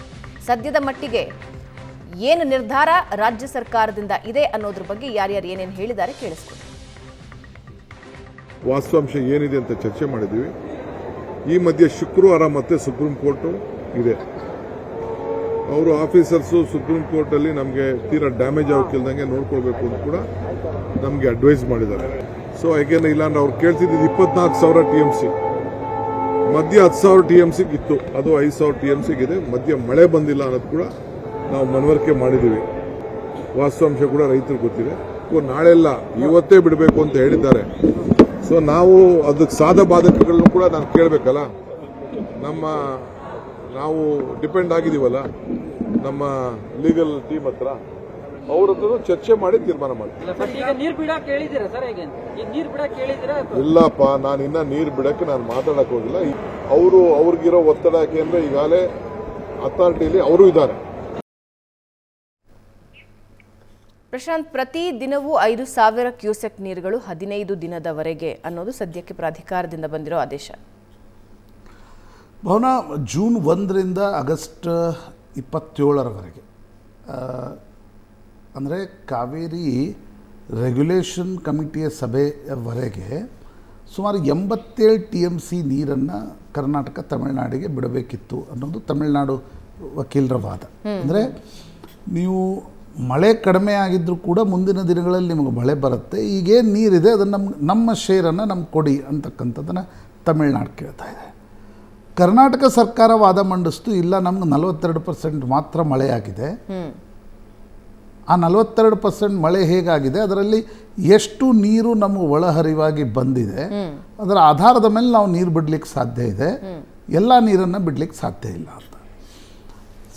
ಸದ್ಯದ ಮಟ್ಟಿಗೆ ಏನು ನಿರ್ಧಾರ ರಾಜ್ಯ ಸರ್ಕಾರದಿಂದ ಇದೆ ಅನ್ನೋದ್ರ ಬಗ್ಗೆ ಯಾರ್ಯಾರು ಏನೇನು ಹೇಳಿದ್ದಾರೆ ಕೇಳಿಸ್ಕೊಳ್ಳಿ. ವಾಸ್ತವಾಂಶ ಏನಿದೆ ಅಂತ ಚರ್ಚೆ ಮಾಡಿದ್ದೀವಿ. ಈ ಮಧ್ಯೆ ಶುಕ್ರವಾರ ಮತ್ತೆ ಸುಪ್ರೀಂ ಕೋರ್ಟು ಇದೆ. ಅವರು ಆಫೀಸರ್ಸು ಸುಪ್ರೀಂ ಕೋರ್ಟಲ್ಲಿ ನಮಗೆ ತೀರಾ ಡ್ಯಾಮೇಜ್ ಆಗೋಕ್ಕಿಲ್ದಂಗೆ ನೋಡ್ಕೊಳ್ಬೇಕು ಅಂತ ಕೂಡ ನಮಗೆ ಅಡ್ವೈಸ್ ಮಾಡಿದ್ದಾರೆ. ಸೊ ಯಾಕೆಂದ್ರೆ ಇಲ್ಲಾಂದ್ರೆ ಅವ್ರು ಕೇಳ್ತಿದ್ದು 24,000 TMC, ಮಧ್ಯ 10,000 TMC ಇತ್ತು, ಅದು 5,000 TMC ಇದೆ. ಮಧ್ಯ ಮಳೆ ಬಂದಿಲ್ಲ ಅನ್ನೋದು ಕೂಡ ನಾವು ಮನವರಿಕೆ ಮಾಡಿದ್ದೀವಿ. ವಾಸ್ತವಾಂಶ ಕೂಡ ರೈತರು ಗೊತ್ತಿದೆ. ನಾಳೆಲ್ಲ ಇವತ್ತೇ ಬಿಡಬೇಕು ಅಂತ ಹೇಳಿದ್ದಾರೆ. ಸೊ ನಾವು ಅದಕ್ಕೆ ಸಾಧ ಬಾಧಕಗಳನ್ನು ಕೂಡ ನಾನು ಕೇಳಬೇಕಲ್ಲ. ನಾವು ಡಿಪೆಂಡ್ ಆಗಿದ್ದೀವಲ್ಲ ನಮ್ಮ ಲೀಗಲ್ ಟೀಮ್ ಹತ್ರ, ಅವ್ರ ಹತ್ರ ಚರ್ಚೆ ಮಾಡಿ ತೀರ್ಮಾನ ಮಾಡ್ತೀವಿ. ಇಲ್ಲಪ್ಪ, ನಾನು ಇನ್ನ ನೀರು ಬಿಡಕ್ಕೆ ನಾನು ಮಾತಾಡಕ್ ಹೋಗಿಲ್ಲ. ಅವ್ರಿಗಿರೋ ಒತ್ತಡ ಯಾಕೆಂದ್ರೆ ಈಗಾಗಲೇ ಅಥಾರಿಟಿಯಲ್ಲಿ ಅವರು ಇದ್ದಾರೆ. ಪ್ರಶಾಂತ್, ಪ್ರತಿ ದಿನವೂ 5,000 ಕ್ಯೂಸೆಕ್ ನೀರುಗಳು 15 ದಿನದವರೆಗೆ ಅನ್ನೋದು ಸದ್ಯಕ್ಕೆ ಪ್ರಾಧಿಕಾರದಿಂದ ಬಂದಿರೋ ಆದೇಶ. ಭವನ ಜೂನ್ 1ರಿಂದ ಆಗಸ್ಟ್ 27ರವರೆಗೆ, ಅಂದರೆ ಕಾವೇರಿ ರೆಗ್ಯುಲೇಷನ್ ಕಮಿಟಿಯ ಸಭೆಯವರೆಗೆ ಸುಮಾರು 87 TMC ನೀರನ್ನು ಕರ್ನಾಟಕ ತಮಿಳುನಾಡಿಗೆ ಬಿಡಬೇಕಿತ್ತು ಅನ್ನೋದು ತಮಿಳುನಾಡು ವಕೀಲರ ವಾದ. ಅಂದರೆ ನೀವು ಮಳೆ ಕಡಿಮೆ ಆಗಿದ್ದರೂ ಕೂಡ ಮುಂದಿನ ದಿನಗಳಲ್ಲಿ ನಿಮಗೆ ಮಳೆ ಬರುತ್ತೆ, ಈಗೇನು ನೀರಿದೆ ಅದನ್ನು ನಮ್ಮ ಶೇರನ್ನು ನಮ್ಗೆ ಕೊಡಿ ಅಂತಕ್ಕಂಥದ್ದನ್ನು ತಮಿಳುನಾಡು ಕೇಳ್ತಾ ಇದೆ. ಕರ್ನಾಟಕ ಸರ್ಕಾರ ವಾದ ಮಂಡಿಸ್ತು, ಇಲ್ಲ ನಮ್ಗೆ 42% ಮಾತ್ರ ಮಳೆಯಾಗಿದೆ. ಆ 42% ಮಳೆ ಹೇಗಾಗಿದೆ, ಅದರಲ್ಲಿ ಎಷ್ಟು ನೀರು ನಮಗೆ ಒಳಹರಿವಾಗಿ ಬಂದಿದೆ, ಅದರ ಆಧಾರದ ಮೇಲೆ ನಾವು ನೀರು ಬಿಡಲಿಕ್ಕೆ ಸಾಧ್ಯ ಇದೆ, ಎಲ್ಲ ನೀರನ್ನು ಬಿಡಲಿಕ್ಕೆ ಸಾಧ್ಯ ಇಲ್ಲ ಅಂತ.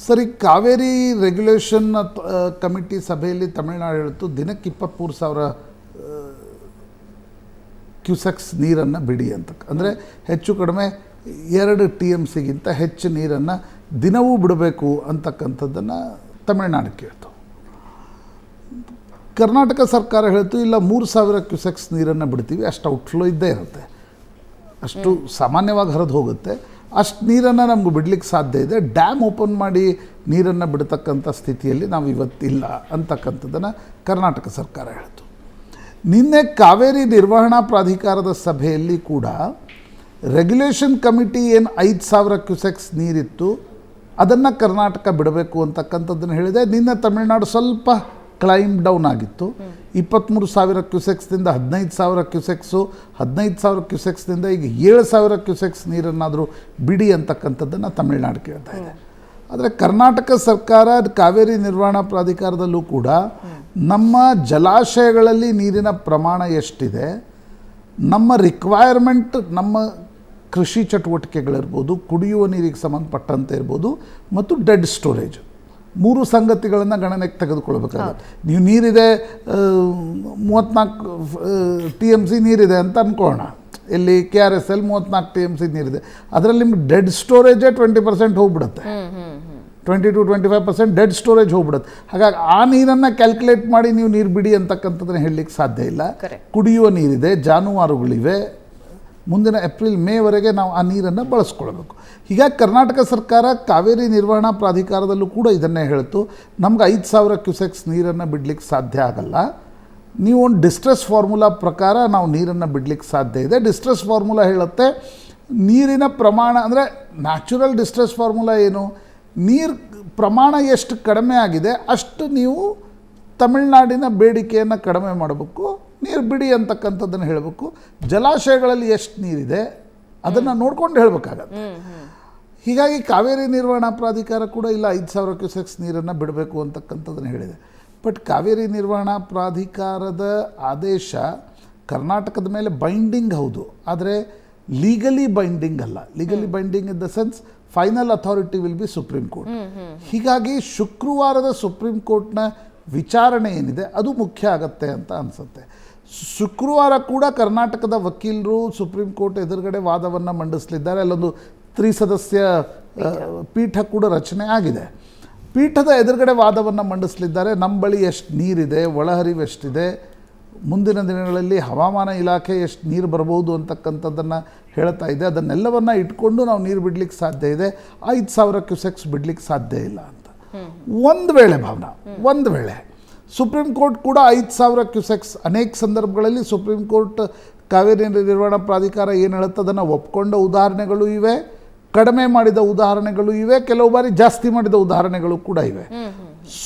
ಸರಿ, ಕಾವೇರಿ ರೆಗ್ಯುಲೇಷನ್ ಕಮಿಟಿ ಸಭೆಯಲ್ಲಿ ತಮಿಳುನಾಡು ಹೇಳ್ತು ದಿನಕ್ಕೆ 23,000 ಕ್ಯೂಸೆಕ್ಸ್ ನೀರನ್ನು ಬಿಡಿ ಅಂತ. ಅಂದರೆ ಹೆಚ್ಚು ಕಡಿಮೆ 2 TMCಗಿಂತ ಹೆಚ್ಚು ನೀರನ್ನು ದಿನವೂ ಬಿಡಬೇಕು ಅಂತಕ್ಕಂಥದ್ದನ್ನು ತಮಿಳುನಾಡು ಕೇಳ್ತು. ಕರ್ನಾಟಕ ಸರ್ಕಾರ ಹೇಳ್ತು ಇಲ್ಲ 3000 ಕ್ಯೂಸೆಕ್ಸ್ ನೀರನ್ನು ಬಿಡ್ತೀವಿ, ಅಷ್ಟು ಔಟ್ಫ್ಲೋ ಇದ್ದೇ ಇರುತ್ತೆ, ಅಷ್ಟು ಸಾಮಾನ್ಯವಾಗಿ ಹರಿದು ಹೋಗುತ್ತೆ, ಅಷ್ಟು ನೀರನ್ನು ನಮ್ಗೆ ಬಿಡಲಿಕ್ಕೆ ಸಾಧ್ಯ ಇದೆ, ಡ್ಯಾಮ್ ಓಪನ್ ಮಾಡಿ ನೀರನ್ನು ಬಿಡ್ತಕ್ಕಂಥ ಸ್ಥಿತಿಯಲ್ಲಿ ನಾವು ಇವತ್ತಿಲ್ಲ ಅಂತಕ್ಕಂಥದ್ದನ್ನು ಕರ್ನಾಟಕ ಸರ್ಕಾರ ಹೇಳ್ತು. ನಿನ್ನೆ ಕಾವೇರಿ ನಿರ್ವಹಣಾ ಪ್ರಾಧಿಕಾರದ ಸಭೆಯಲ್ಲಿ ಕೂಡ ರೆಗ್ಯುಲೇಷನ್ ಕಮಿಟಿ ಏನು 5000 ಕ್ಯೂಸೆಕ್ಸ್ ನೀರಿತ್ತು ಅದನ್ನು ಕರ್ನಾಟಕ ಬಿಡಬೇಕು ಅಂತಕ್ಕಂಥದ್ದನ್ನು ಹೇಳಿದೆ. ನಿನ್ನೆ ತಮಿಳುನಾಡು ಸ್ವಲ್ಪ ಕ್ಲೈಮ್ ಡೌನ್ ಆಗಿತ್ತು, 23,000 ಕ್ಯೂಸೆಕ್ಸ್ನಿಂದ 15,000 ಕ್ಯೂಸೆಕ್ಸು, 15,000 ಕ್ಯೂಸೆಕ್ಸ್ನಿಂದ ಈಗ 7,000 ಕ್ಯೂಸೆಕ್ಸ್ ನೀರನ್ನಾದರೂ ಬಿಡಿ ಅಂತಕ್ಕಂಥದ್ದನ್ನು ತಮಿಳುನಾಡು ಕೇಳ್ತಾ ಇದೆ. ಆದರೆ ಕರ್ನಾಟಕ ಸರ್ಕಾರ ಕಾವೇರಿ ನಿರ್ವಹಣಾ ಪ್ರಾಧಿಕಾರದಲ್ಲೂ ಕೂಡ ನಮ್ಮ ಜಲಾಶಯಗಳಲ್ಲಿ ನೀರಿನ ಪ್ರಮಾಣ ಎಷ್ಟಿದೆ, ನಮ್ಮ ರಿಕ್ವೈರ್ಮೆಂಟ್, ನಮ್ಮ ಕೃಷಿ ಚಟುವಟಿಕೆಗಳಿರ್ಬೋದು, ಕುಡಿಯುವ ನೀರಿಗೆ ಸಂಬಂಧಪಟ್ಟಂತೆ ಇರ್ಬೋದು, ಮತ್ತು ಡೆಡ್ ಸ್ಟೋರೇಜ್, 3 ಸಂಗತಿಗಳನ್ನು ಗಣನೆಗೆ ತೆಗೆದುಕೊಳ್ಬೇಕಾಗುತ್ತೆ. ನೀವು ನೀರಿದೆ 34 TMC ನೀರಿದೆ ಅಂತ ಅಂದ್ಕೊಳ್ಳೋಣ, ಇಲ್ಲಿ KRSL 34 TMC ನೀರಿದೆ, ಅದರಲ್ಲಿ ನಿಮ್ಗೆ ಡೆಡ್ ಸ್ಟೋರೇಜೇ 20% ಹೋಗ್ಬಿಡುತ್ತೆ, 20-25% ಡೆಡ್ ಸ್ಟೋರೇಜ್ ಹೋಗ್ಬಿಡುತ್ತೆ. ಹಾಗಾಗಿ ಆ ನೀರನ್ನು ಕ್ಯಾಲ್ಕುಲೇಟ್ ಮಾಡಿ ನೀವು ನೀರು ಬಿಡಿ ಅಂತಕ್ಕಂಥದ್ದನ್ನು ಹೇಳಲಿಕ್ಕೆ ಸಾಧ್ಯ ಇಲ್ಲ. ಕುಡಿಯುವ ನೀರಿದೆ, ಜಾನುವಾರುಗಳಿವೆ, ಮುಂದಿನ ಏಪ್ರಿಲ್ ಮೇವರೆಗೆ ನಾವು ಆ ನೀರನ್ನು ಬಳಸ್ಕೊಳ್ಬೇಕು. ಹೀಗಾಗಿ ಕರ್ನಾಟಕ ಸರ್ಕಾರ ಕಾವೇರಿ ನಿರ್ವಹಣಾ ಪ್ರಾಧಿಕಾರದಲ್ಲೂ ಕೂಡ ಇದನ್ನೇ ಹೇಳ್ತು, ನಮ್ಗೆ 5000 ಕ್ಯೂಸೆಕ್ಸ್ ನೀರನ್ನು ಬಿಡಲಿಕ್ಕೆ ಸಾಧ್ಯ ಆಗಲ್ಲ, ನೀವು ಒಂದು ಡಿಸ್ಟ್ರೆಸ್ ಫಾರ್ಮುಲಾ ಪ್ರಕಾರ ನಾವು ನೀರನ್ನು ಬಿಡಲಿಕ್ಕೆ ಸಾಧ್ಯ ಇದೆ. ಡಿಸ್ಟ್ರೆಸ್ ಫಾರ್ಮುಲಾ ಹೇಳುತ್ತೆ ನೀರಿನ ಪ್ರಮಾಣ, ಅಂದರೆ ನ್ಯಾಚುರಲ್ ಡಿಸ್ಟ್ರೆಸ್ ಫಾರ್ಮುಲಾ ಏನು, ನೀರು ಪ್ರಮಾಣ ಎಷ್ಟು ಕಡಿಮೆ ಆಗಿದೆ ಅಷ್ಟು ನೀವು ತಮಿಳುನಾಡಿನ ಬೇಡಿಕೆಯನ್ನು ಕಡಿಮೆ ಮಾಡಬೇಕು, ನೀರು ಬಿಡಿ ಅಂತಕ್ಕಂಥದ್ದನ್ನು ಹೇಳಬೇಕು. ಜಲಾಶಯಗಳಲ್ಲಿ ಎಷ್ಟು ನೀರಿದೆ ಅದನ್ನು ನೋಡ್ಕೊಂಡು ಹೇಳಬೇಕಾಗತ್ತೆ. ಹೀಗಾಗಿ ಕಾವೇರಿ ನಿರ್ವಹಣಾ ಪ್ರಾಧಿಕಾರ ಕೂಡ ಇಲ್ಲ 5000 ಕ್ಯೂಸೆಕ್ಸ್ ನೀರನ್ನು ಬಿಡಬೇಕು ಅಂತಕ್ಕಂಥದ್ದನ್ನು ಹೇಳಿದೆ. ಬಟ್ ಕಾವೇರಿ ನಿರ್ವಹಣಾ ಪ್ರಾಧಿಕಾರದ ಆದೇಶ ಕರ್ನಾಟಕದ ಮೇಲೆ ಬೈಂಡಿಂಗ್ ಹೌದು, ಆದರೆ ಲೀಗಲಿ ಬೈಂಡಿಂಗ್ ಅಲ್ಲ. Legally binding in the sense final authority will be supreme court. ಹೀಗಾಗಿ ಶುಕ್ರವಾರದ ಸುಪ್ರೀಂ ಕೋರ್ಟ್ನ ವಿಚಾರಣೆ ಏನಿದೆ ಅದು ಮುಖ್ಯ ಆಗತ್ತೆ ಅಂತ ಅನಿಸುತ್ತೆ. ಶುಕ್ರವಾರ ಕೂಡ ಕರ್ನಾಟಕದ ವಕೀಲರು ಸುಪ್ರೀಂ ಕೋರ್ಟ್ ಎದುರುಗಡೆ ವಾದವನ್ನು ಮಂಡಿಸಲಿದ್ದಾರೆ. ಅಲ್ಲೊಂದು 3 ಸದಸ್ಯ ಪೀಠ ಕೂಡ ರಚನೆ ಆಗಿದೆ. ಪೀಠದ ಎದುರುಗಡೆ ವಾದವನ್ನು ಮಂಡಿಸಲಿದ್ದಾರೆ. ನಮ್ಮ ಬಳಿ ಎಷ್ಟು ನೀರಿದೆ, ಒಳಹರಿವು ಎಷ್ಟಿದೆ, ಮುಂದಿನ ದಿನಗಳಲ್ಲಿ ಹವಾಮಾನ ಇಲಾಖೆ ಎಷ್ಟು ನೀರು ಬರ್ಬೋದು ಅಂತಕ್ಕಂಥದ್ದನ್ನು ಹೇಳ್ತಾ ಇದೆ. ಅದನ್ನೆಲ್ಲವನ್ನು ಇಟ್ಕೊಂಡು ನಾವು ನೀರು ಬಿಡಲಿಕ್ಕೆ ಸಾಧ್ಯ ಇದೆ, 5000 ಕ್ಯೂಸೆಕ್ಸ್ ಬಿಡಲಿಕ್ಕೆ ಸಾಧ್ಯ ಇಲ್ಲ ಅಂತ. ಒಂದು ವೇಳೆ ಭಾವನಾ, ಒಂದು ವೇಳೆ ಸುಪ್ರೀಂ ಕೋರ್ಟ್ ಕೂಡ 5000 ಕ್ಯೂಸೆಕ್ಸ್, ಅನೇಕ ಸಂದರ್ಭಗಳಲ್ಲಿ ಸುಪ್ರೀಂ ಕೋರ್ಟ್ ಕಾವೇರಿ ನಿರ್ವಹಣಾ ಪ್ರಾಧಿಕಾರ ಏನು ಹೇಳುತ್ತೆ ಅದನ್ನು ಒಪ್ಕೊಂಡ ಉದಾಹರಣೆಗಳು ಇವೆ, ಕಡಿಮೆ ಮಾಡಿದ ಉದಾಹರಣೆಗಳು ಇವೆ, ಕೆಲವು ಬಾರಿ ಜಾಸ್ತಿ ಮಾಡಿದ ಉದಾಹರಣೆಗಳು ಕೂಡ ಇವೆ.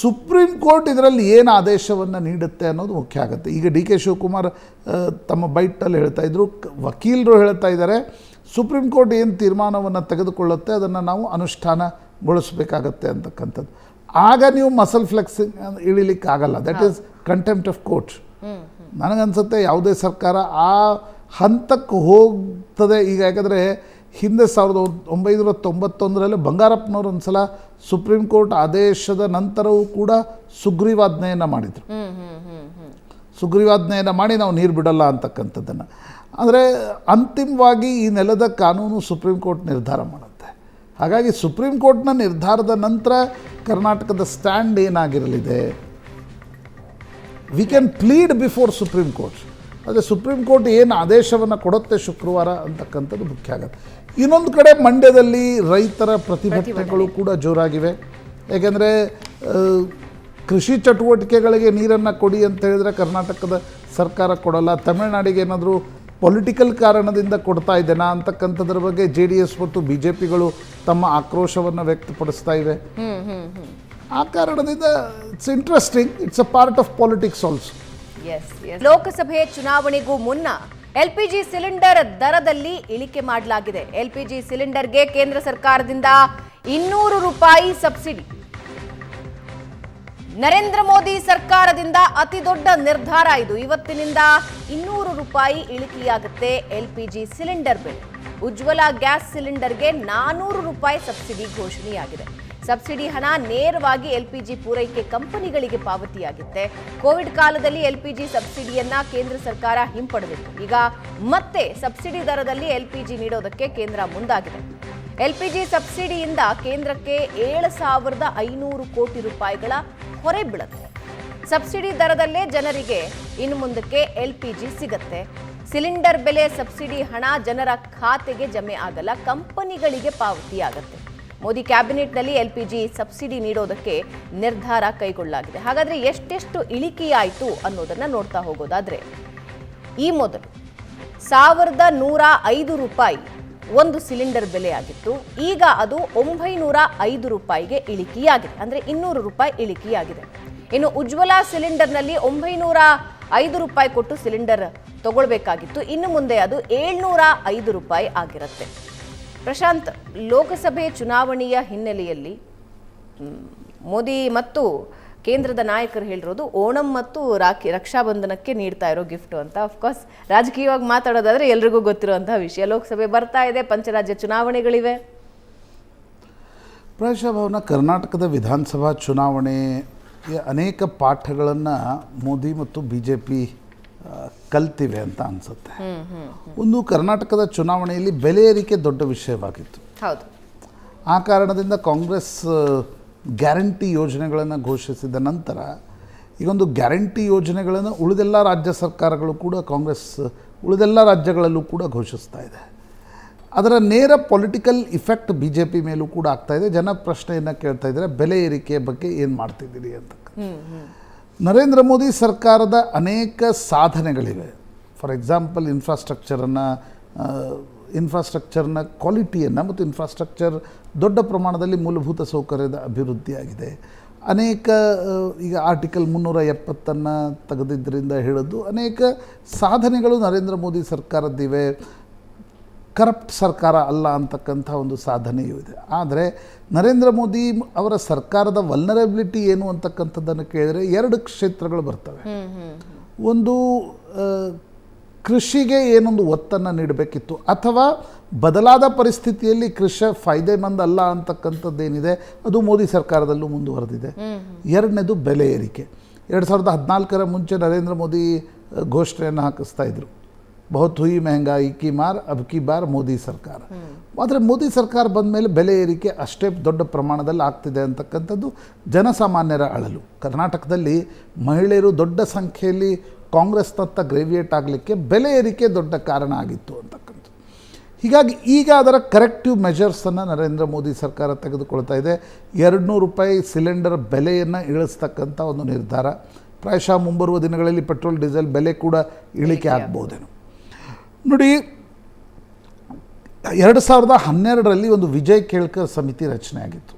ಸುಪ್ರೀಂ ಕೋರ್ಟ್ ಇದರಲ್ಲಿ ಏನು ಆದೇಶವನ್ನು ನೀಡುತ್ತೆ ಅನ್ನೋದು ಮುಖ್ಯ ಆಗುತ್ತೆ. ಈಗ DK ಶಿವಕುಮಾರ್ ತಮ್ಮ ಬೈಟಲ್ಲಿ ಹೇಳ್ತಾ ಇದ್ರು, ವಕೀಲರು ಹೇಳ್ತಾ ಇದ್ದಾರೆ ಸುಪ್ರೀಂ ಕೋರ್ಟ್ ಏನು ತೀರ್ಮಾನವನ್ನು ತೆಗೆದುಕೊಳ್ಳುತ್ತೆ ಅದನ್ನು ನಾವು ಅನುಷ್ಠಾನಗೊಳಿಸಬೇಕಾಗತ್ತೆ ಅಂತಕ್ಕಂಥದ್ದು. ಆಗ ನೀವು ಮಸಲ್ ಫ್ಲೆಕ್ಸಿಂಗ್ ಇಳಿಲಿಕ್ಕಾಗಲ್ಲ, that is contempt of court. ನನಗನ್ಸುತ್ತೆ ಯಾವುದೇ ಸರ್ಕಾರ ಆ ಹಂತಕ್ಕೆ ಹೋಗ್ತದೆ ಈಗ. ಯಾಕಂದರೆ ಹಿಂದೆ 1991 ಬಂಗಾರಪ್ಪನವರು ಒಂದು ಸಲ ಸುಪ್ರೀಂ ಕೋರ್ಟ್ ಆದೇಶದ ನಂತರವೂ ಕೂಡ ಸುಗ್ರೀವಾಜ್ಞೆಯನ್ನು ಮಾಡಿದರು. ಸುಗ್ರೀವಾಜ್ಞೆಯನ್ನು ಮಾಡಿ ನಾವು ನೀರು ಬಿಡಲ್ಲ ಅಂತಕ್ಕಂಥದ್ದನ್ನು. ಅಂದರೆ ಅಂತಿಮವಾಗಿ ಈ ನೆಲದ ಕಾನೂನು ಸುಪ್ರೀಂ ಕೋರ್ಟ್ ನಿರ್ಧಾರ ಮಾಡುತ್ತೆ. ಹಾಗಾಗಿ ಸುಪ್ರೀಂ ಕೋರ್ಟ್ನ ನಿರ್ಧಾರದ ನಂತರ ಕರ್ನಾಟಕದ ಸ್ಟ್ಯಾಂಡ್ ಏನಾಗಿರಲಿದೆ, we can plead before supreme court. ಆದರೆ ಸುಪ್ರೀಂ ಕೋರ್ಟ್ ಏನು ಆದೇಶವನ್ನು ಕೊಡುತ್ತೆ ಶುಕ್ರವಾರ ಅಂತಕ್ಕಂಥದ್ದು ಮುಖ್ಯ ಆಗುತ್ತೆ. ಇನ್ನೊಂದು ಕಡೆ ಮಂಡ್ಯದಲ್ಲಿ ರೈತರ ಪ್ರತಿಭಟನೆಗಳು ಕೂಡ ಜೋರಾಗಿವೆ. ಏಕೆಂದರೆ ಕೃಷಿ ಚಟುವಟಿಕೆಗಳಿಗೆ ನೀರನ್ನು ಕೊಡಿ ಅಂತ ಹೇಳಿದರೆ ಕರ್ನಾಟಕದ ಸರ್ಕಾರ ಕೊಡಲ್ಲ, ತಮಿಳುನಾಡಿಗೆ ಏನಾದರೂ ಪೊಲಿಟಿಕಲ್ ಕಾರಣದಿಂದ ಕೊಡ್ತಾ ಇದ್ದೇನಾ ಅಂತಕ್ಕಂಥದ್ರ ಬಗ್ಗೆ JDS ಮತ್ತು BJPಗಳು ತಮ್ಮ ಆಕ್ರೋಶವನ್ನು ವ್ಯಕ್ತಪಡಿಸ್ತಾ ಇವೆ. ಆ ಕಾರಣದಿಂದ it's interesting, it's a part of politics also. ಲೋಕಸಭೆ ಚುನಾವಣೆಗೂ ಮುನ್ನ LPG ಸಿಲಿಂಡರ್ ದರದಲ್ಲಿ ಇಳಿಕೆ ಮಾಡಲಾಗಿದೆ. LPG ಸಿಲಿಂಡರ್ಗೆ ಕೇಂದ್ರ ಸರ್ಕಾರದಿಂದ 200 ರೂಪಾಯಿ ಸಬ್ಸಿಡಿ. ನರೇಂದ್ರ ಮೋದಿ ಸರ್ಕಾರದಿಂದ ಅತಿ ದೊಡ್ಡ ನಿರ್ಧಾರ ಇದು. ಇವತ್ತಿನಿಂದ 200 ರೂಪಾಯಿ ಇಳಿಕೆಯಾಗುತ್ತೆ LPG ಸಿಲಿಂಡರ್ ಬೆಲೆ. ಉಜ್ವಲ ಗ್ಯಾಸ್ ಸಿಲಿಂಡರ್ಗೆ 400 ರೂಪಾಯಿ ಸಬ್ಸಿಡಿ ಘೋಷಣೆಯಾಗಿದೆ. ಸಬ್ಸಿಡಿ ಹಣ ನೇರವಾಗಿ ಎಲ್ಪಿಜಿ ಪೂರೈಕೆ ಕಂಪನಿಗಳಿಗೆ ಪಾವತಿಯಾಗುತ್ತೆ. ಕೋವಿಡ್ ಕಾಲದಲ್ಲಿ ಎಲ್ಪಿಜಿ ಸಬ್ಸಿಡಿಯನ್ನ ಕೇಂದ್ರ ಸರ್ಕಾರ ಹಿಂಪಡೆದಿತ್ತು. ಈಗ ಮತ್ತೆ ಸಬ್ಸಿಡಿ ದರದಲ್ಲಿ ಎಲ್ಪಿಜಿ ನೀಡೋದಕ್ಕೆ ಕೇಂದ್ರ ಮುಂದಾಗಿದೆ. ಎಲ್ಪಿಜಿ ಸಬ್ಸಿಡಿಯಿಂದ ಕೇಂದ್ರಕ್ಕೆ 7,500 ಕೋಟಿ ರೂಪಾಯಿಗಳ ಹೊರೆ ಬೀಳುತ್ತೆ. ಸಬ್ಸಿಡಿ ದರದಲ್ಲೇ ಜನರಿಗೆ ಇನ್ನು ಮುಂದಕ್ಕೆ ಎಲ್ಪಿಜಿ ಸಿಗುತ್ತೆ. ಸಿಲಿಂಡರ್ ಬೆಲೆ ಸಬ್ಸಿಡಿ ಹಣ ಜನರ ಖಾತೆಗೆ ಜಮೆ ಆಗಲ್ಲ, ಕಂಪನಿಗಳಿಗೆ ಪಾವತಿಯಾಗುತ್ತೆ. ಮೋದಿ ಕ್ಯಾಬಿನೆಟ್ನಲ್ಲಿ ಎಲ್ಪಿಜಿ ಸಬ್ಸಿಡಿ ನೀಡೋದಕ್ಕೆ ನಿರ್ಧಾರ ಕೈಗೊಳ್ಳಲಾಗಿದೆ. ಹಾಗಾದ್ರೆ ಎಷ್ಟೆಷ್ಟು ಇಳಿಕೆಯಾಯಿತು ಅನ್ನೋದನ್ನ ನೋಡ್ತಾ ಹೋಗೋದಾದ್ರೆ, ಈ ಮೊದಲು 1,105 ರೂಪಾಯಿ ಒಂದು ಸಿಲಿಂಡರ್ ಬೆಲೆ ಆಗಿತ್ತು. ಈಗ ಅದು 905 ರೂಪಾಯಿಗೆ ಇಳಿಕೆಯಾಗಿದೆ. ಅಂದ್ರೆ 200 ರೂಪಾಯಿ ಇಳಿಕೆಯಾಗಿದೆ. ಇನ್ನು ಉಜ್ವಲ ಸಿಲಿಂಡರ್ನಲ್ಲಿ 905 ರೂಪಾಯಿ ಕೊಟ್ಟು ಸಿಲಿಂಡರ್ ತಗೊಳ್ಬೇಕಾಗಿತ್ತು. ಇನ್ನು ಮುಂದೆ ಅದು 705 ರೂಪಾಯಿ ಆಗಿರುತ್ತೆ. ಪ್ರಶಾಂತ್, ಲೋಕಸಭೆ ಚುನಾವಣೆಯ ಹಿನ್ನೆಲೆಯಲ್ಲಿ ಮೋದಿ ಮತ್ತು ಕೇಂದ್ರದ ನಾಯಕರು ಹೇಳಿರೋದು ಓಣಂ ಮತ್ತು ರಕ್ಷಾಬಂಧನಕ್ಕೆ ನೀಡ್ತಾ ಇರೋ ಗಿಫ್ಟ್ ಅಂತ. ಅಫ್ಕೋರ್ಸ್ ರಾಜಕೀಯವಾಗಿ ಮಾತಾಡೋದಾದ್ರೆ ಎಲ್ರಿಗೂ ಗೊತ್ತಿರುವಂತಹ ವಿಷಯ. ಲೋಕಸಭೆ ಬರ್ತಾ ಇದೆ, ಪಂಚರಾಜ್ಯ ಚುನಾವಣೆಗಳಿವೆ. ಪ್ರಾಯಶಃ ಭಾವನ ಕರ್ನಾಟಕದ ವಿಧಾನಸಭಾ ಚುನಾವಣೆಯ ಅನೇಕ ಪಾಠಗಳನ್ನು ಮೋದಿ ಮತ್ತು BJP ಕಲ್ತಿವೆ ಅಂತ ಅನಿಸುತ್ತೆ. ಒಂದು, ಕರ್ನಾಟಕದ ಚುನಾವಣೆಯಲ್ಲಿ ಬೆಲೆ ಏರಿಕೆ ದೊಡ್ಡ ವಿಷಯವಾಗಿತ್ತು. ಹೌದು. ಆ ಕಾರಣದಿಂದ ಕಾಂಗ್ರೆಸ್ ಗ್ಯಾರಂಟಿ ಯೋಜನೆಗಳನ್ನು ಘೋಷಿಸಿದ ನಂತರ ಈಗೊಂದು ಗ್ಯಾರಂಟಿ ಯೋಜನೆಗಳನ್ನು ಉಳಿದೆಲ್ಲ ರಾಜ್ಯ ಸರ್ಕಾರಗಳು ಕೂಡ, ಕಾಂಗ್ರೆಸ್ ಉಳಿದೆಲ್ಲ ರಾಜ್ಯಗಳಲ್ಲೂ ಕೂಡ ಘೋಷಿಸ್ತಾ ಇದೆ. ಅದರ ನೇರ ಪೊಲಿಟಿಕಲ್ ಇಫೆಕ್ಟ್ BJP ಮೇಲೂ ಕೂಡ ಆಗ್ತಾ ಇದೆ. ಜನ ಪ್ರಶ್ನೆಯನ್ನು ಕೇಳ್ತಾ ಇದ್ದಾರೆ, ಬೆಲೆ ಏರಿಕೆಯ ಬಗ್ಗೆ ಏನು ಮಾಡ್ತಿದ್ದೀರಿ ಅಂತ. ನರೇಂದ್ರ ಮೋದಿ ಸರ್ಕಾರದ ಅನೇಕ ಸಾಧನೆಗಳಿವೆ. ಫಾರ್ ಎಕ್ಸಾಂಪಲ್, ಇನ್ಫ್ರಾಸ್ಟ್ರಕ್ಚರ್ನ ಕ್ವಾಲಿಟಿಯನ್ನು ಮತ್ತು ಇನ್ಫ್ರಾಸ್ಟ್ರಕ್ಚರ್ ದೊಡ್ಡ ಪ್ರಮಾಣದಲ್ಲಿ ಮೂಲಭೂತ ಸೌಕರ್ಯದ ಅಭಿವೃದ್ಧಿಯಾಗಿದೆ. ಅನೇಕ ಈಗ ಆರ್ಟಿಕಲ್ 370 ತೆಗೆದಿದ್ದರಿಂದ ಹಿಡಿದು ಅನೇಕ ಸಾಧನೆಗಳು ನರೇಂದ್ರ ಮೋದಿ ಸರ್ಕಾರದ್ದಿವೆ. ಕರಪ್ಟ್ ಸರ್ಕಾರ ಅಲ್ಲ ಅಂತಕ್ಕಂಥ ಒಂದು ಸಾಧನೆಯೂ ಇದೆ. ಆದರೆ ನರೇಂದ್ರ ಮೋದಿ ಅವರ ಸರ್ಕಾರದ ವಲ್ನರಬಿಲಿಟಿ ಏನು ಅಂತಕ್ಕಂಥದ್ದನ್ನು ಕೇಳಿದರೆ 2 ಕ್ಷೇತ್ರಗಳು ಬರ್ತವೆ. ಒಂದು, ಕೃಷಿಗೆ ಏನೊಂದು ಒತ್ತನ್ನು ನೀಡಬೇಕಿತ್ತು, ಅಥವಾ ಬದಲಾದ ಪರಿಸ್ಥಿತಿಯಲ್ಲಿ ಕೃಷಿ ಫಾಯ್ದೆಮಂದ್ ಅಲ್ಲ ಅಂತಕ್ಕಂಥದ್ದೇನಿದೆ ಅದು ಮೋದಿ ಸರ್ಕಾರದಲ್ಲೂ ಮುಂದುವರೆದಿದೆ. ಎರಡನೇದು ಬೆಲೆ ಏರಿಕೆ. 2014 ಮುಂಚೆ ನರೇಂದ್ರ ಮೋದಿ ಘೋಷಣೆಯನ್ನು ಹಾಕಿಸ್ತಾ ಇದ್ರು, ಬಹುತ್ ಹುಯಿ ಮೆಹಂಗಾಯಿ ಕಿ ಮಾರ್ ಅಬ್ ಕಿ ಬಾರ್ ಮೋದಿ ಸರ್ಕಾರ. ಆದರೆ ಮೋದಿ ಸರ್ಕಾರ ಬಂದ ಮೇಲೆ ಬೆಲೆ ಏರಿಕೆ ಅಷ್ಟೇ ದೊಡ್ಡ ಪ್ರಮಾಣದಲ್ಲಿ ಆಗ್ತಿದೆ ಅಂತಕ್ಕಂಥದ್ದು ಜನಸಾಮಾನ್ಯರ ಅಳಲು. ಕರ್ನಾಟಕದಲ್ಲಿ ಮಹಿಳೆಯರು ದೊಡ್ಡ ಸಂಖ್ಯೆಯಲ್ಲಿ ಕಾಂಗ್ರೆಸ್ನತ್ತ ಗ್ರೇವಿಯೇಟ್ ಆಗಲಿಕ್ಕೆ ಬೆಲೆ ಏರಿಕೆ ದೊಡ್ಡ ಕಾರಣ ಆಗಿತ್ತು ಅಂತಕ್ಕಂಥದ್ದು. ಹೀಗಾಗಿ ಈಗ ಅದರ ಕರೆಕ್ಟಿವ್ ಮೆಷರ್ಸನ್ನು ನರೇಂದ್ರ ಮೋದಿ ಸರ್ಕಾರ ತೆಗೆದುಕೊಳ್ತಾ ಇದೆ. 200 ರೂಪಾಯಿ ಸಿಲಿಂಡರ್ ಬೆಲೆಯನ್ನು ಇಳಿಸ್ತಕ್ಕಂಥ ಒಂದು ನಿರ್ಧಾರ. ಪ್ರಾಯಶಃ ಮುಂಬರುವ ದಿನಗಳಲ್ಲಿ ಪೆಟ್ರೋಲ್ ಡೀಸೆಲ್ ಬೆಲೆ ಕೂಡ ಇಳಿಕೆ ಆಗ್ಬೋದೇನು. ನೋಡಿ, 2012ರಲ್ಲಿ ಒಂದು ವಿಜಯ್ ಕೇಳ್ಕರ್ ಸಮಿತಿ ರಚನೆ ಆಗಿತ್ತು.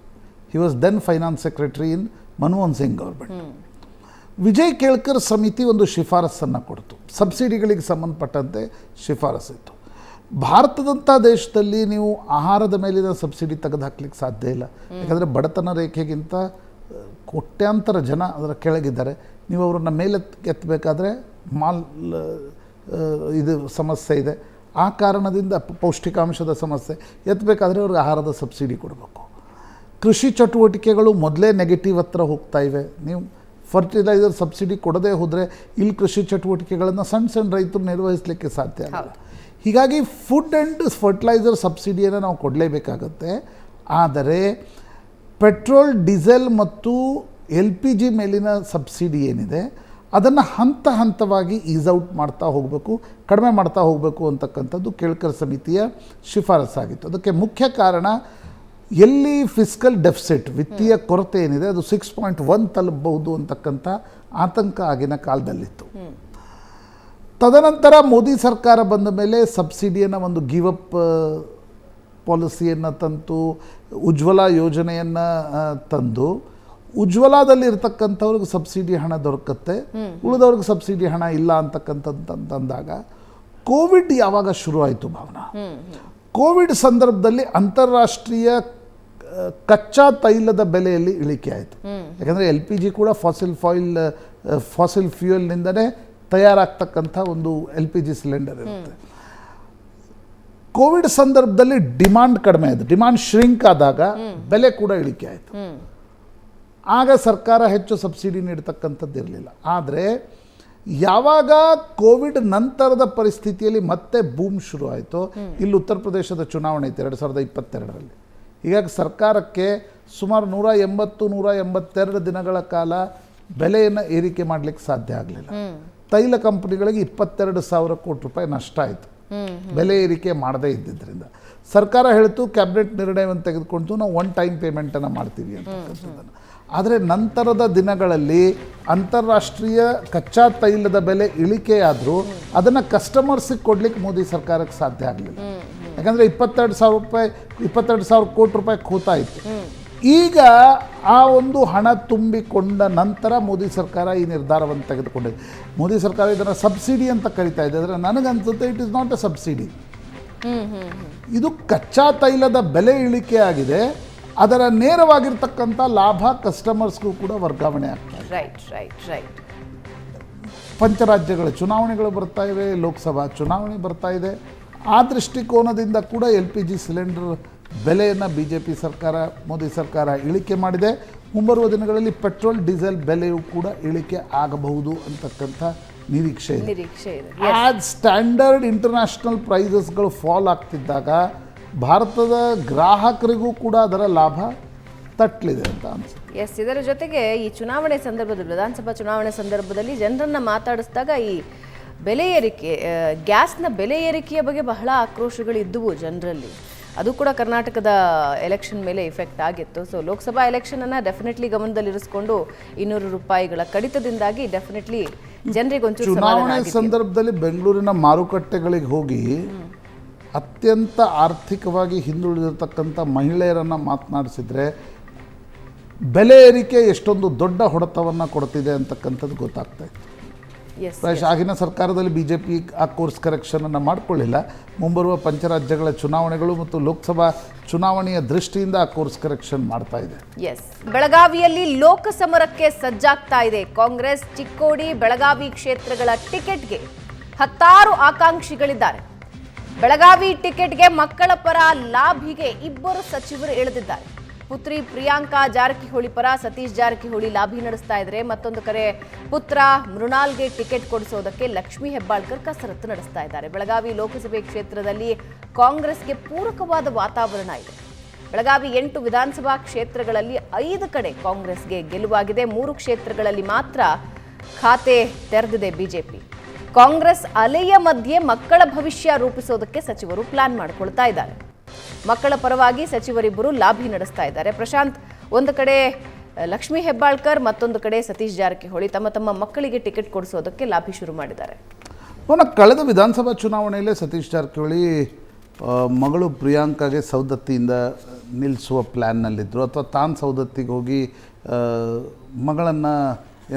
He was then finance secretary in Manmohan Singh government. Vijay Kelkar ಸಮಿತಿ ಒಂದು ಶಿಫಾರಸನ್ನು ಕೊಡ್ತು, ಸಬ್ಸಿಡಿಗಳಿಗೆ ಸಂಬಂಧಪಟ್ಟಂತೆ ಶಿಫಾರಸ್ಸಿತ್ತು. ಭಾರತದಂಥ ದೇಶದಲ್ಲಿ ನೀವು ಆಹಾರದ ಮೇಲಿನ ಸಬ್ಸಿಡಿ ತೆಗೆದುಹಾಕ್ಲಿಕ್ಕೆ ಸಾಧ್ಯ ಇಲ್ಲ. ಯಾಕಂದರೆ ಬಡತನ ರೇಖೆಗಿಂತ ಕೋಟ್ಯಾಂತರ ಜನ ಅದರ ಕೆಳಗಿದ್ದಾರೆ. ನೀವು ಅವರನ್ನು ಮೇಲೆ ಎತ್ತಬೇಕಾದ್ರೆ ಇದು ಸಮಸ್ಯೆ ಇದೆ. ಆ ಕಾರಣದಿಂದ ಪೌಷ್ಟಿಕಾಂಶದ ಸಮಸ್ಯೆ ಎತ್ತಬೇಕಾದ್ರೆ ಅವ್ರಿಗೆ ಆಹಾರದ ಸಬ್ಸಿಡಿ ಕೊಡಬೇಕು. ಕೃಷಿ ಚಟುವಟಿಕೆಗಳು ಮೊದಲೇ ನೆಗೆಟಿವ್ ಹತ್ರ ಹೋಗ್ತಾ ಇವೆ. ನೀವು ಫರ್ಟಿಲೈಸರ್ ಸಬ್ಸಿಡಿ ಕೊಡದೇ ಹೋದರೆ ಇಲ್ಲಿ ಕೃಷಿ ಚಟುವಟಿಕೆಗಳನ್ನು ಸಣ್ಣ ರೈತರು ನಿರ್ವಹಿಸಲಿಕ್ಕೆ ಸಾಧ್ಯ ಆಗಲ್ಲ. ಹೀಗಾಗಿ ಫುಡ್ ಆ್ಯಂಡ್ ಫರ್ಟಿಲೈಸರ್ ಸಬ್ಸಿಡಿಯನ್ನು ನಾವು ಕೊಡಲೇಬೇಕಾಗತ್ತೆ. ಆದರೆ ಪೆಟ್ರೋಲ್, ಡೀಸೆಲ್ ಮತ್ತು LPG ಮೇಲಿನ ಸಬ್ಸಿಡಿ ಏನಿದೆ ಅದನ್ನು ಹಂತ ಹಂತವಾಗಿ ಈಸ್ಔಟ್ ಮಾಡ್ತಾ ಹೋಗಬೇಕು, ಕಡಿಮೆ ಮಾಡ್ತಾ ಹೋಗಬೇಕು ಅಂತಕ್ಕಂಥದ್ದು ಕೇಳ್ಕರ್ ಸಮಿತಿಯ ಶಿಫಾರಸ್ಸಾಗಿತ್ತು. ಅದಕ್ಕೆ ಮುಖ್ಯ ಕಾರಣ, ಎಲ್ಲಿ ಫಿಸ್ಕಲ್ ಡೆಫಿಸಿಟ್, ವಿತ್ತೀಯ ಕೊರತೆ ಏನಿದೆ ಅದು 6.1 ತಲುಪಬಹುದು ಅಂತಕ್ಕಂಥ ಆತಂಕ ಆಗಿನ ಕಾಲದಲ್ಲಿತ್ತು. ತದನಂತರ ಮೋದಿ ಸರ್ಕಾರ ಬಂದ ಮೇಲೆ ಸಬ್ಸಿಡಿಯನ್ನು ಒಂದು ಗಿವ್ ಅಪ್ ಪಾಲಿಸಿಯನ್ನು ತಂತು, ಉಜ್ವಲ ಯೋಜನೆಯನ್ನು ತಂದು ಉಜ್ವಲದಲ್ಲಿ ಇರ್ತಕ್ಕಂಥವ್ರಿಗೆ ಸಬ್ಸಿಡಿ ಹಣ ದೊರಕುತ್ತೆ, ಉಳಿದವ್ರಿಗೆ ಸಬ್ಸಿಡಿ ಹಣ ಇಲ್ಲ ಅಂತಕ್ಕಂಥದ್ದಂದಾಗ ಕೋವಿಡ್ ಯಾವಾಗ ಶುರು ಆಯಿತು ಭಾವನಾ, ಕೋವಿಡ್ ಸಂದರ್ಭದಲ್ಲಿ ಅಂತಾರಾಷ್ಟ್ರೀಯ ಕಚ್ಚಾ ತೈಲದ ಬೆಲೆಯಲ್ಲಿ ಇಳಿಕೆ ಆಯಿತು. ಯಾಕಂದರೆ LPG ಕೂಡ ಫಾಸಿಲ್ ಫ್ಯೂಯಲ್ನಿಂದಲೇ ತಯಾರಾಗ್ತಕ್ಕಂಥ ಒಂದು LPG ಸಿಲಿಂಡರ್ ಇರುತ್ತೆ. ಕೋವಿಡ್ ಸಂದರ್ಭದಲ್ಲಿ ಡಿಮಾಂಡ್ ಕಡಿಮೆ ಆಯಿತು, ಡಿಮಾಂಡ್ ಶ್ರಿಂಕ್ ಆದಾಗ ಬೆಲೆ ಕೂಡ ಇಳಿಕೆ ಆಯಿತು. ಆಗ ಸರ್ಕಾರ ಹೆಚ್ಚು ಸಬ್ಸಿಡಿ ನೀಡತಕ್ಕಂಥದ್ದು ಇರಲಿಲ್ಲ. ಆದರೆ ಯಾವಾಗ ಕೋವಿಡ್ ನಂತರದ ಪರಿಸ್ಥಿತಿಯಲ್ಲಿ ಮತ್ತೆ ಬೂಮ್ ಶುರು ಆಯಿತು, ಇಲ್ಲಿ ಉತ್ತರ ಪ್ರದೇಶದ ಚುನಾವಣೆ ಇತ್ತು 2022ರಲ್ಲಿ. ಹೀಗಾಗಿ ಸರ್ಕಾರಕ್ಕೆ ಸುಮಾರು 182 ದಿನಗಳ ಕಾಲ ಬೆಲೆಯನ್ನು ಏರಿಕೆ ಮಾಡಲಿಕ್ಕೆ ಸಾಧ್ಯ ಆಗಲಿಲ್ಲ. ತೈಲ ಕಂಪನಿಗಳಿಗೆ 22,000 ಕೋಟಿ ರೂಪಾಯಿ ನಷ್ಟ ಆಯಿತು ಬೆಲೆ ಏರಿಕೆ ಮಾಡದೇ ಇದ್ದಿದ್ದರಿಂದ. ಸರ್ಕಾರ ಹೇಳ್ತು, ಕ್ಯಾಬಿನೆಟ್ ನಿರ್ಣಯವನ್ನು ತೆಗೆದುಕೊಂಡು ನಾವು ಒನ್ ಟೈಮ್ ಪೇಮೆಂಟನ್ನು ಮಾಡ್ತೀವಿ ಅಂತಕ್ಕಂಥದ್ದನ್ನು. ಆದರೆ ನಂತರದ ದಿನಗಳಲ್ಲಿ ಅಂತಾರಾಷ್ಟ್ರೀಯ ಕಚ್ಚಾ ತೈಲದ ಬೆಲೆ ಇಳಿಕೆಯಾದರೂ ಅದನ್ನು ಕಸ್ಟಮರ್ಸಿಗೆ ಕೊಡ್ಲಿಕ್ಕೆ ಮೋದಿ ಸರ್ಕಾರಕ್ಕೆ ಸಾಧ್ಯ ಆಗಲಿಲ್ಲ. ಯಾಕಂದರೆ 22,000 ಕೋಟಿ ರೂಪಾಯಿ ಖೋತಾಯಿತು. ಈಗ ಆ ಒಂದು ಹಣ ತುಂಬಿಕೊಂಡ ನಂತರ ಮೋದಿ ಸರ್ಕಾರ ಈ ನಿರ್ಧಾರವನ್ನು ತೆಗೆದುಕೊಂಡಿದೆ. ಮೋದಿ ಸರ್ಕಾರ ಇದನ್ನು ಸಬ್ಸಿಡಿ ಅಂತ ಕರಿತಾ ಇದೆ, ಆದರೆ ನನಗನ್ಸುತ್ತೆ it is not A subsidy. ಇದು ಕಚ್ಚಾ ತೈಲದ ಬೆಲೆ ಇಳಿಕೆ ಆಗಿದೆ, ಅದರ ನೇರವಾಗಿರ್ತಕ್ಕಂಥ ಲಾಭ ಕಸ್ಟಮರ್ಸ್ಗೂ ಕೂಡ ವರ್ಗಾವಣೆ ಆಗ್ತದೆ. ರೈಟ್. ಪಂಚರಾಜ್ಯಗಳ ಚುನಾವಣೆಗಳು ಬರ್ತಾ ಇವೆ, ಲೋಕಸಭಾ ಚುನಾವಣೆ ಬರ್ತಾ ಇದೆ. ಆ ದೃಷ್ಟಿಕೋನದಿಂದ ಕೂಡ LPG ಸಿಲಿಂಡರ್ ಬೆಲೆಯನ್ನು BJP ಸರ್ಕಾರ, ಮೋದಿ ಸರ್ಕಾರ ಇಳಿಕೆ ಮಾಡಿದೆ. ಮುಂಬರುವ ದಿನಗಳಲ್ಲಿ ಪೆಟ್ರೋಲ್ ಡೀಸೆಲ್ ಬೆಲೆಯೂ ಕೂಡ ಇಳಿಕೆ ಆಗಬಹುದು ಅಂತಕ್ಕಂಥ ನಿರೀಕ್ಷೆ ಇದೆ. ಆಸ್ ಸ್ಟ್ಯಾಂಡರ್ಡ್ ಇಂಟರ್ನ್ಯಾಷನಲ್ ಪ್ರೈಸಸ್ಗಳು ಫಾಲ್ ಆಗ್ತಿದ್ದಾಗ ಭಾರತದ ಗ್ರಾಹಕರಿಗೂ ಕೂಡ ಅದರ ಲಾಭ ತಟ್ಟಲಿದೆ ಅಂತ ಅನ್ಸುತ್ತೆ. ಇದರ ಜೊತೆಗೆ ಈ ಚುನಾವಣೆ ಸಂದರ್ಭದಲ್ಲಿ, ವಿಧಾನಸಭಾ ಚುನಾವಣೆ ಸಂದರ್ಭದಲ್ಲಿ ಜನರನ್ನ ಮಾತಾಡಿಸಿದಾಗ ಈ ಬೆಲೆ ಏರಿಕೆ, ಗ್ಯಾಸ್ನ ಬೆಲೆ ಏರಿಕೆಯ ಬಗ್ಗೆ ಬಹಳ ಆಕ್ರೋಶಗಳು ಇದ್ದವು ಜನರಲ್ಲಿ. ಅದು ಕೂಡ ಕರ್ನಾಟಕದ ಎಲೆಕ್ಷನ್ ಮೇಲೆ ಇಫೆಕ್ಟ್ ಆಗಿತ್ತು. ಸೊ ಲೋಕಸಭಾ ಎಲೆಕ್ಷನನ್ನು ಡೆಫಿನೆಟ್ಲಿ ಗಮನದಲ್ಲಿರಿಸಿಕೊಂಡು 200 ರೂಪಾಯಿಗಳ ಕಡಿತದಿಂದಾಗಿ ಡೆಫಿನೆಟ್ಲಿ ಜನರಿಗೆ ಒಂಚೂರು ಚುನಾವಣೆ ಸಂದರ್ಭದಲ್ಲಿ ಬೆಂಗಳೂರಿನ ಮಾರುಕಟ್ಟೆಗಳಿಗೆ ಹೋಗಿ ಅತ್ಯಂತ ಆರ್ಥಿಕವಾಗಿ ಹಿಂದುಳಿದಿರ್ತಕ್ಕಂಥ ಮಹಿಳೆಯರನ್ನು ಮಾತನಾಡಿಸಿದ್ರೆ ಬೆಲೆ ಏರಿಕೆ ಎಷ್ಟೊಂದು ದೊಡ್ಡ ಹೊಡೆತವನ್ನು ಕೊಡ್ತಿದೆ ಅಂತಕ್ಕಂಥದ್ದು ಗೊತ್ತಾಗ್ತಾ ಇತ್ತು. ಪ್ರಾಯಶಃ ಆಗಿನ ಸರ್ಕಾರದಲ್ಲಿ BJP ಆ ಕೋರ್ಸ್ ಕರೆಕ್ಷನನ್ನು ಮಾಡಿಕೊಳ್ಳಿಲ್ಲ. ಮುಂಬರುವ ಪಂಚರಾಜ್ಯಗಳ ಚುನಾವಣೆಗಳು ಮತ್ತು ಲೋಕಸಭಾ ಚುನಾವಣೆಯ ದೃಷ್ಟಿಯಿಂದ ಆ ಕೋರ್ಸ್ ಕರೆಕ್ಷನ್ ಮಾಡ್ತಾ ಇದೆ. ಬೆಳಗಾವಿಯಲ್ಲಿ ಲೋಕಸಮರಕ್ಕೆ ಸಜ್ಜಾಗ್ತಾ ಇದೆ ಕಾಂಗ್ರೆಸ್. ಚಿಕ್ಕೋಡಿ, ಬೆಳಗಾವಿ ಕ್ಷೇತ್ರಗಳ ಟಿಕೆಟ್ಗೆ 10 ಆಕಾಂಕ್ಷಿಗಳಿದ್ದಾರೆ. ಬೆಳಗಾವಿ ಟಿಕೆಟ್ಗೆ ಮಕ್ಕಳ ಪರ ಲಾಭಿಗೆ 2 ಸಚಿವರು ಇಳಿದಿದ್ದಾರೆ. ಪುತ್ರಿ ಪ್ರಿಯಾಂಕಾ ಜಾರಕಿಹೊಳಿ ಪರ ಸತೀಶ್ ಜಾರಕಿಹೊಳಿ ಲಾಭಿ ನಡೆಸ್ತಾ ಇದ್ದಾರೆ. ಮತ್ತೊಂದು ಕಡೆ ಪುತ್ರ ಮೃಣಾಲ್ಗೆ ಟಿಕೆಟ್ ಕೊಡಿಸೋದಕ್ಕೆ ಲಕ್ಷ್ಮೀ ಹೆಬ್ಬಾಳ್ಕರ್ ಕಸರತ್ತು ನಡೆಸ್ತಾ ಇದ್ದಾರೆ. ಬೆಳಗಾವಿ ಲೋಕಸಭೆ ಕ್ಷೇತ್ರದಲ್ಲಿ ಕಾಂಗ್ರೆಸ್ಗೆ ಪೂರಕವಾದ ವಾತಾವರಣ ಇದೆ. ಬೆಳಗಾವಿ 8 ವಿಧಾನಸಭಾ ಕ್ಷೇತ್ರಗಳಲ್ಲಿ 5 ಕಡೆ ಕಾಂಗ್ರೆಸ್ಗೆ ಗೆಲುವಾಗಿದೆ. 3 ಕ್ಷೇತ್ರಗಳಲ್ಲಿ ಮಾತ್ರ ಖಾತೆ ತೆರೆದಿದೆ ಬಿಜೆಪಿ. ಕಾಂಗ್ರೆಸ್ ಅಲೆಯ ಮಧ್ಯೆ ಮಕ್ಕಳ ಭವಿಷ್ಯ ರೂಪಿಸೋದಕ್ಕೆ ಸಚಿವರು ಪ್ಲಾನ್ ಮಾಡಿಕೊಳ್ತಾ ಇದ್ದಾರೆ. ಮಕ್ಕಳ ಪರವಾಗಿ ಸಚಿವರಿಬ್ಬರು ಲಾಭಿ ನಡೆಸ್ತಾ ಇದ್ದಾರೆ. ಪ್ರಶಾಂತ್, ಒಂದು ಕಡೆ ಲಕ್ಷ್ಮೀ ಹೆಬ್ಬಾಳ್ಕರ್, ಮತ್ತೊಂದು ಕಡೆ ಸತೀಶ್ ಜಾರಕಿಹೊಳಿ ತಮ್ಮ ಮಕ್ಕಳಿಗೆ ಟಿಕೆಟ್ ಕೊಡಿಸೋದಕ್ಕೆ ಲಾಭಿ ಶುರು ಮಾಡಿದ್ದಾರೆ. ಕಳೆದ ವಿಧಾನಸಭಾ ಚುನಾವಣೆಯಲ್ಲೇ ಸತೀಶ್ ಜಾರಕಿಹೊಳಿ ಮಗಳು ಪ್ರಿಯಾಂಕಾಗೆ ಸವದತ್ತಿಯಿಂದ ನಿಲ್ಲಿಸುವ ಪ್ಲ್ಯಾನ್ನಲ್ಲಿದ್ದರು, ಅಥವಾ ತಾನು ಸವದತ್ತಿಗೆ ಹೋಗಿ ಮಗಳನ್ನು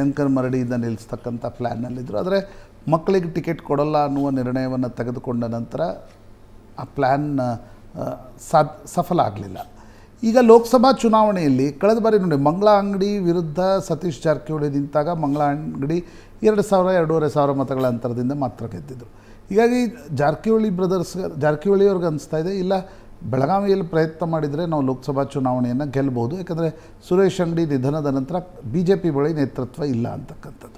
ಯಂಕರ್ ಮರಡಿಯಿಂದ ನಿಲ್ಲಿಸ್ತಕ್ಕಂಥ ಪ್ಲ್ಯಾನ್ನಲ್ಲಿದ್ದರು. ಆದರೆ ಮಕ್ಕಳಿಗೆ ಟಿಕೆಟ್ ಕೊಡಲ್ಲ ಅನ್ನುವ ನಿರ್ಣಯವನ್ನು ತೆಗೆದುಕೊಂಡ ನಂತರ ಆ ಪ್ಲ್ಯಾನ್ ಸಫಲ ಆಗಲಿಲ್ಲ. ಈಗ ಲೋಕಸಭಾ ಚುನಾವಣೆಯಲ್ಲಿ ಕಳೆದ ಬಾರಿ ನೋಡಿ, ಮಂಗಳ ಅಂಗಡಿ ವಿರುದ್ಧ ಸತೀಶ್ ಜಾರಕಿಹೊಳಿ ನಿಂತಾಗ ಮಂಗಳ ಅಂಗಡಿ 2,000-2,500 ಮತಗಳ ಅಂತರದಿಂದ ಮಾತ್ರ ಗೆದ್ದಿದ್ದರು. ಹೀಗಾಗಿ ಜಾರಕಿಹೊಳಿಯವ್ರಿಗೆ ಅನಿಸ್ತಾ ಇದೆ, ಇಲ್ಲ ಬೆಳಗಾವಿಯಲ್ಲಿ ಪ್ರಯತ್ನ ಮಾಡಿದರೆ ನಾವು ಲೋಕಸಭಾ ಚುನಾವಣೆಯನ್ನು ಗೆಲ್ಲಬಹುದು. ಯಾಕಂದರೆ ಸುರೇಶ್ ಅಂಗಡಿ ನಿಧನದ ನಂತರ BJP ಬಳಿ ನೇತೃತ್ವ ಇಲ್ಲ ಅಂತಕ್ಕಂಥದ್ದು.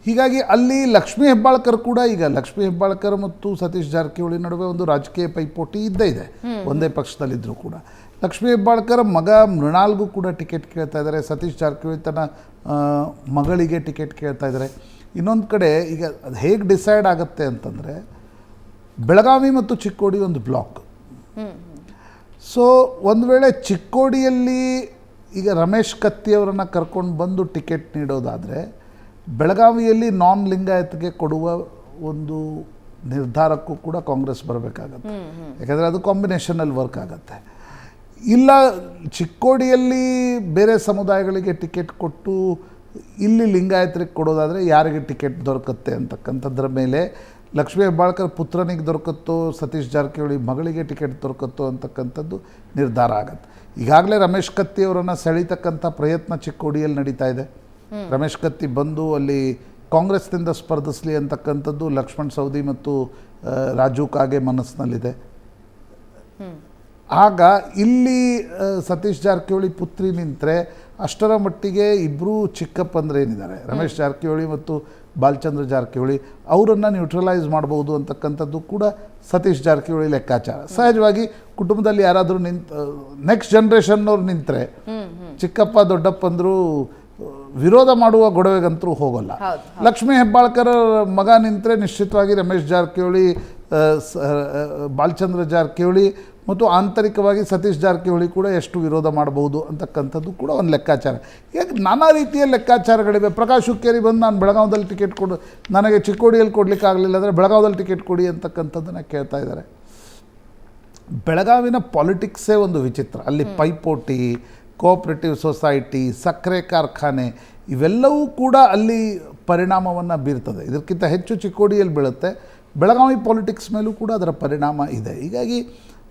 ಹೀಗಾಗಿ ಅಲ್ಲಿ ಲಕ್ಷ್ಮೀ ಹೆಬ್ಬಾಳ್ಕರ್ ಕೂಡ, ಈಗ ಲಕ್ಷ್ಮೀ ಹೆಬ್ಬಾಳ್ಕರ್ ಮತ್ತು ಸತೀಶ್ ಜಾರಕಿಹೊಳಿ ನಡುವೆ ಒಂದು ರಾಜಕೀಯ ಪೈಪೋಟಿ ಇದ್ದೇ ಇದೆ, ಒಂದೇ ಪಕ್ಷದಲ್ಲಿದ್ದರೂ ಕೂಡ. ಲಕ್ಷ್ಮೀ ಹೆಬ್ಬಾಳ್ಕರ್ ಮಗ ಮೃಣಾಲ್ಗೂ ಕೂಡ ಟಿಕೆಟ್ ಕೇಳ್ತಾ ಇದ್ದಾರೆ. ಸತೀಶ್ ಜಾರಕಿಹೊಳಿ ತನ್ನ ಮಗಳಿಗೆ ಟಿಕೆಟ್ ಕೇಳ್ತಾ ಇದ್ದಾರೆ. ಇನ್ನೊಂದು ಕಡೆ ಈಗ ಅದು ಹೇಗೆ ಡಿಸೈಡ್ ಆಗುತ್ತೆ ಅಂತಂದರೆ, ಬೆಳಗಾವಿ ಮತ್ತು ಚಿಕ್ಕೋಡಿ ಒಂದು ಬ್ಲಾಕ್. ಸೊ ಒಂದು ವೇಳೆ ಚಿಕ್ಕೋಡಿಯಲ್ಲಿ ಈಗ ರಮೇಶ್ ಕತ್ತಿಯವರನ್ನು ಕರ್ಕೊಂಡು ಬಂದು ಟಿಕೆಟ್ ನೀಡೋದಾದರೆ, ಬೆಳಗಾವಿಯಲ್ಲಿ ನಾನ್ ಲಿಂಗಾಯತ್ಗೆ ಕೊಡುವ ಒಂದು ನಿರ್ಧಾರಕ್ಕೂ ಕೂಡ ಕಾಂಗ್ರೆಸ್ ಬರಬೇಕಾಗತ್ತೆ. ಯಾಕಂದರೆ ಅದು ಕಾಂಬಿನೇಷನಲ್ಲಿ ವರ್ಕ್ ಆಗುತ್ತೆ. ಇಲ್ಲ ಚಿಕ್ಕೋಡಿಯಲ್ಲಿ ಬೇರೆ ಸಮುದಾಯಗಳಿಗೆ ಟಿಕೆಟ್ ಕೊಟ್ಟು ಇಲ್ಲಿ ಲಿಂಗಾಯತರಿಗೆ ಕೊಡೋದಾದರೆ ಯಾರಿಗೆ ಟಿಕೆಟ್ ದೊರಕುತ್ತೆ ಅಂತಕ್ಕಂಥದ್ರ ಮೇಲೆ ಲಕ್ಷ್ಮೀ ಹೆಬ್ಬಾಳ್ಕರ್ ಪುತ್ರನಿಗೆ ದೊರಕುತ್ತೋ, ಸತೀಶ್ ಜಾರಕಿಹೊಳಿ ಮಗಳಿಗೆ ಟಿಕೆಟ್ ದೊರಕುತ್ತೋ ಅಂತಕ್ಕಂಥದ್ದು ನಿರ್ಧಾರ ಆಗುತ್ತೆ. ಈಗಾಗಲೇ ರಮೇಶ್ ಕತ್ತಿಯವರನ್ನು ಸೆಳೀತಕ್ಕಂಥ ಪ್ರಯತ್ನ ಚಿಕ್ಕೋಡಿಯಲ್ಲಿ ನಡೀತಾ ಇದೆ. ರಮೇಶ್ ಕತ್ತಿ ಬಂದು ಅಲ್ಲಿ ಕಾಂಗ್ರೆಸ್ನಿಂದ ಸ್ಪರ್ಧಿಸಲಿ ಅಂತಕ್ಕಂಥದ್ದು ಲಕ್ಷ್ಮಣ್ ಸವದಿ ಮತ್ತು ರಾಜು ಕಾಗೆ ಮನಸ್ಸಿನಲ್ಲಿದೆ. ಆಗ ಇಲ್ಲಿ ಸತೀಶ್ ಜಾರಕಿಹೊಳಿ ಪುತ್ರಿ ನಿಂತರೆ ಅಷ್ಟರ ಮಟ್ಟಿಗೆ ಇಬ್ಬರೂ ಚಿಕ್ಕಪ್ಪಂದ್ರೇನಿದ್ದಾರೆ ರಮೇಶ್ ಜಾರಕಿಹೊಳಿ ಮತ್ತು ಬಾಲಚಂದ್ರ ಜಾರಕಿಹೊಳಿ ಅವರನ್ನು ನ್ಯೂಟ್ರಲೈಸ್ ಮಾಡ್ಬೋದು ಅಂತಕ್ಕಂಥದ್ದು ಕೂಡ ಸತೀಶ್ ಜಾರಕಿಹೊಳಿ ಲೆಕ್ಕಾಚಾರ. ಸಹಜವಾಗಿ ಕುಟುಂಬದಲ್ಲಿ ಯಾರಾದರೂ ನೆಕ್ಸ್ಟ್ ಜನ್ರೇಷನ್ನವ್ರು ನಿಂತರೆ ಚಿಕ್ಕಪ್ಪ ದೊಡ್ಡಪ್ಪಂದರು ವಿರೋಧ ಮಾಡುವ ಗೊಡವೆಗಂತರೂ ಹೋಗೋಲ್ಲ. ಲಕ್ಷ್ಮೀ ಹೆಬ್ಬಾಳ್ಕರ್ ಮಗ ನಿಂತರೆ ನಿಶ್ಚಿತವಾಗಿ ರಮೇಶ್ ಜಾರಕಿಹೊಳಿ, ಬಾಲಚಂದ್ರ ಜಾರಕಿಹೊಳಿ ಮತ್ತು ಆಂತರಿಕವಾಗಿ ಸತೀಶ್ ಜಾರಕಿಹೊಳಿ ಕೂಡ ಎಷ್ಟು ವಿರೋಧ ಮಾಡಬಹುದು ಅಂತಕ್ಕಂಥದ್ದು ಕೂಡ ಒಂದು ಲೆಕ್ಕಾಚಾರ. ಈಗ ನಾನಾ ರೀತಿಯ ಲೆಕ್ಕಾಚಾರಗಳಿವೆ. ಪ್ರಕಾಶ್ ಹುಕ್ಕೇರಿ ಬಂದು ನಾನು ಬೆಳಗಾವದಲ್ಲಿ ಟಿಕೆಟ್ ಕೊಡು, ನನಗೆ ಚಿಕ್ಕೋಡಿಯಲ್ಲಿ ಕೊಡಲಿಕ್ಕೆ ಆಗಲಿಲ್ಲ ಅಂದರೆ ಬೆಳಗಾವದಲ್ಲಿ ಟಿಕೆಟ್ ಕೊಡಿ ಅಂತಕ್ಕಂಥದ್ದನ್ನು ಕೇಳ್ತಾ ಇದ್ದಾರೆ. ಬೆಳಗಾವಿನ ಪಾಲಿಟಿಕ್ಸೇ ಒಂದು ವಿಚಿತ್ರ. ಅಲ್ಲಿ ಪೈಪೋಟಿ, ಕೋಆಪರೇಟಿವ್ ಸೊಸೈಟಿ, ಸಕ್ಕರೆ ಕಾರ್ಖಾನೆ ಇವೆಲ್ಲವೂ ಕೂಡ ಅಲ್ಲಿ ಪರಿಣಾಮವನ್ನು ಬೀರ್ತದೆ. ಇದಕ್ಕಿಂತ ಹೆಚ್ಚು ಚಿಕ್ಕೋಡಿಯಲ್ಲಿ ಬೀಳುತ್ತೆ. ಬೆಳಗಾವಿ ಪಾಲಿಟಿಕ್ಸ್ ಮೇಲೂ ಕೂಡ ಅದರ ಪರಿಣಾಮ ಇದೆ. ಹೀಗಾಗಿ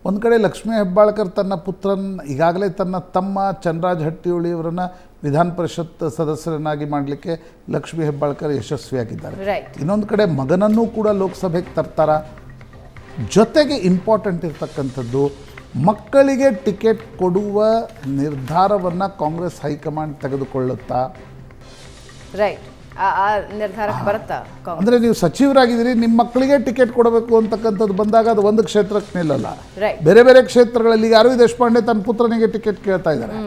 ಒಂದು ಕಡೆ ಲಕ್ಷ್ಮೀ ಹೆಬ್ಬಾಳ್ಕರ್ ತನ್ನ ಈಗಾಗಲೇ ತನ್ನ ತಮ್ಮ ಚನ್ನರಾಜ್ ಹಟ್ಟಿಹೊಳಿಯವರನ್ನು ವಿಧಾನ ಪರಿಷತ್ ಸದಸ್ಯರನ್ನಾಗಿ ಮಾಡಲಿಕ್ಕೆ ಲಕ್ಷ್ಮೀ ಹೆಬ್ಬಾಳ್ಕರ್ ಯಶಸ್ವಿಯಾಗಿದ್ದಾರೆ. ಇನ್ನೊಂದು ಕಡೆ ಮಗನನ್ನೂ ಕೂಡ ಲೋಕಸಭೆಗೆ ತರ್ತಾರ. ಜೊತೆಗೆ ಇಂಪಾರ್ಟೆಂಟ್ ಇರ್ತಕ್ಕಂಥದ್ದು, ಮಕ್ಕಳಿಗೆ ಟಿಕೆಟ್ ಕೊಡುವ ನಿರ್ಧಾರವನ್ನು ಕಾಂಗ್ರೆಸ್ ಹೈಕಮಾಂಡ್ ತೆಗೆದುಕೊಳ್ಳುತ್ತಾ? ನಿರ್ಧಾರಕ್ಕೆ ಬರುತ್ತಾ? ಅಂದರೆ ನೀವು ಸಚಿವರಾಗಿದ್ದೀರಿ, ನಿಮ್ಮ ಮಕ್ಕಳಿಗೆ ಟಿಕೆಟ್ ಕೊಡಬೇಕು ಅಂತಕ್ಕಂಥದ್ದು ಬಂದಾಗ ಅದು ಒಂದು ಕ್ಷೇತ್ರಕ್ಕೆ ನಿಲ್ಲಲ್ಲ. ಬೇರೆ ಬೇರೆ ಕ್ಷೇತ್ರಗಳಲ್ಲಿ ಈಗ ಅರವಿಂದ್ ದೇಶಪಾಂಡೆ ತನ್ನ ಪುತ್ರನಿಗೆ ಟಿಕೆಟ್ ಕೇಳ್ತಾ ಇದ್ದಾರೆ.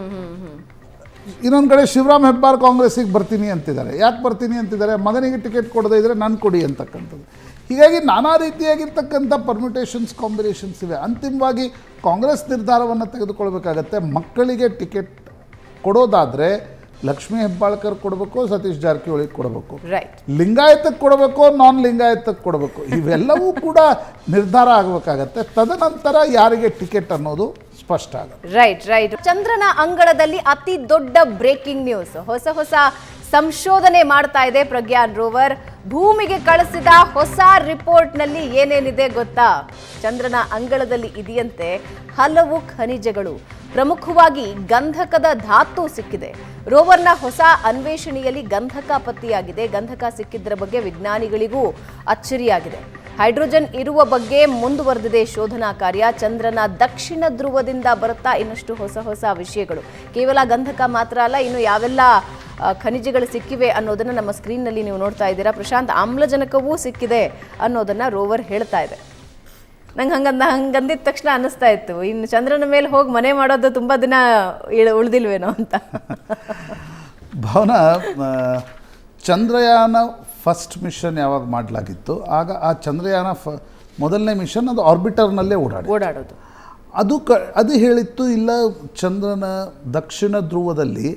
ಇನ್ನೊಂದು ಕಡೆ ಶಿವರಾಮ್ ಹೆಬ್ಬಾರ್ ಕಾಂಗ್ರೆಸ್ಸಿಗೆ ಬರ್ತೀನಿ ಅಂತಿದ್ದಾರೆ. ಯಾಕೆ ಬರ್ತೀನಿ ಅಂತಿದ್ದಾರೆ? ಮಗನಿಗೆ ಟಿಕೆಟ್ ಕೊಡದೇ ಇದ್ದರೆ ನಾನು ಕೊಡಿ ಅಂತಕ್ಕಂಥದ್ದು. ಹೀಗಾಗಿ ನಾನಾ ರೀತಿಯಾಗಿರ್ತಕ್ಕಂಥ ಪರ್ಮ್ಯುಟೇಷನ್ಸ್, ಕಾಂಬಿನೇಷನ್ಸ್ ಇವೆ. ಅಂತಿಮವಾಗಿ ಕಾಂಗ್ರೆಸ್ ನಿರ್ಧಾರವನ್ನು ತೆಗೆದುಕೊಳ್ಬೇಕಾಗತ್ತೆ. ಮಕ್ಕಳಿಗೆ ಟಿಕೆಟ್ ಕೊಡೋದಾದರೆ ಲಕ್ಷ್ಮೀ ಹೆಬ್ಬಾಳ್ಕರ್ ಕೊಡಬೇಕು, ಸತೀಶ್ ಜಾರಕಿಹೊಳಿ ಕೊಡಬೇಕು, ಲಿಂಗಾಯತಕ್ಕೆ ಕೊಡಬೇಕು, ನಾನ್ ಲಿಂಗಾಯತಕ್ಕೆ ಕೊಡಬೇಕು, ಇವೆಲ್ಲವೂ ಕೂಡ ನಿರ್ಧಾರ ಆಗಬೇಕಾಗತ್ತೆ. ತದನಂತರ ಯಾರಿಗೆ ಟಿಕೆಟ್ ಅನ್ನೋದು ಸ್ಪಷ್ಟ ಆಗುತ್ತೆ. ರೈಟ್. ಚಂದ್ರನ ಅಂಗಳದಲ್ಲಿ ಅತಿ ದೊಡ್ಡ ಬ್ರೇಕಿಂಗ್ ನ್ಯೂಸ್. ಹೊಸ ಸಂಶೋಧನೆ ಮಾಡ್ತಾ ಇದೆ ಪ್ರಜ್ಞಾನ್ ರೋವರ್. ಭೂಮಿಗೆ ಕಳಿಸಿದ ಹೊಸ ರಿಪೋರ್ಟ್ನಲ್ಲಿ ಏನೇನಿದೆ ಗೊತ್ತಾ? ಚಂದ್ರನ ಅಂಗಳದಲ್ಲಿ ಇದೆಯಂತೆ ಹಲವು ಖನಿಜಗಳು, ಪ್ರಮುಖವಾಗಿ ಗಂಧಕದ ಧಾತು ಸಿಕ್ಕಿದೆ. ರೋವರ್ನ ಹೊಸ ಅನ್ವೇಷಣೆಯಲ್ಲಿ ಗಂಧಕ ಪತ್ತೆಯಾಗಿದೆ. ಗಂಧಕ ಸಿಕ್ಕಿದ್ದರ ಬಗ್ಗೆ ವಿಜ್ಞಾನಿಗಳಿಗೂ ಅಚ್ಚರಿಯಾಗಿದೆ. ಹೈಡ್ರೋಜನ್ ಇರುವ ಬಗ್ಗೆ ಮುಂದುವರೆದಿದೆ ಶೋಧನಾ ಕಾರ್ಯ. ಚಂದ್ರನ ದಕ್ಷಿಣ ಧ್ರುವದಿಂದ ಬರುತ್ತಾ ಇನ್ನಷ್ಟು ಹೊಸ ವಿಷಯಗಳು. ಕೇವಲ ಗಂಧಕ ಮಾತ್ರ ಅಲ್ಲ, ಇನ್ನು ಯಾವೆಲ್ಲ ಖನಿಜಗಳು ಸಿಕ್ಕಿವೆ ಅನ್ನೋದನ್ನ ನಮ್ಮ ಸ್ಕ್ರೀನ್ನಲ್ಲಿ ನೀವು ನೋಡ್ತಾ ಇದ್ದೀರಾ. ಪ್ರಶಾಂತ್, ಆಮ್ಲಜನಕವೂ ಸಿಕ್ಕಿದೆ ಅನ್ನೋದನ್ನ ರೋವರ್ ಹೇಳ್ತಾ ಇದೆ. ನಂಗೆ ಹಂಗಂದಿದ ತಕ್ಷಣ ಅನ್ನಿಸ್ತಾ ಇತ್ತು, ಇನ್ನು ಚಂದ್ರನ ಮೇಲೆ ಹೋಗಿ ಮನೆ ಮಾಡೋದು ತುಂಬ ದಿನ ಉಳಿದಿಲ್ವೇನೋ ಅಂತ. ಭಾವನಾ, ಚಂದ್ರಯಾನ ಫಸ್ಟ್ ಮಿಷನ್ ಯಾವಾಗ ಮಾಡಲಾಗಿತ್ತು, ಆಗ ಆ ಚಂದ್ರಯಾನ ಮೊದಲನೇ ಮಿಷನ್ ಅದು ಆರ್ಬಿಟರ್ನಲ್ಲೇ ಓಡಾಡೋದು. ಅದು ಹೇಳಿತ್ತು, ಇಲ್ಲ ಚಂದ್ರನ ದಕ್ಷಿಣ ಧ್ರುವದಲ್ಲಿ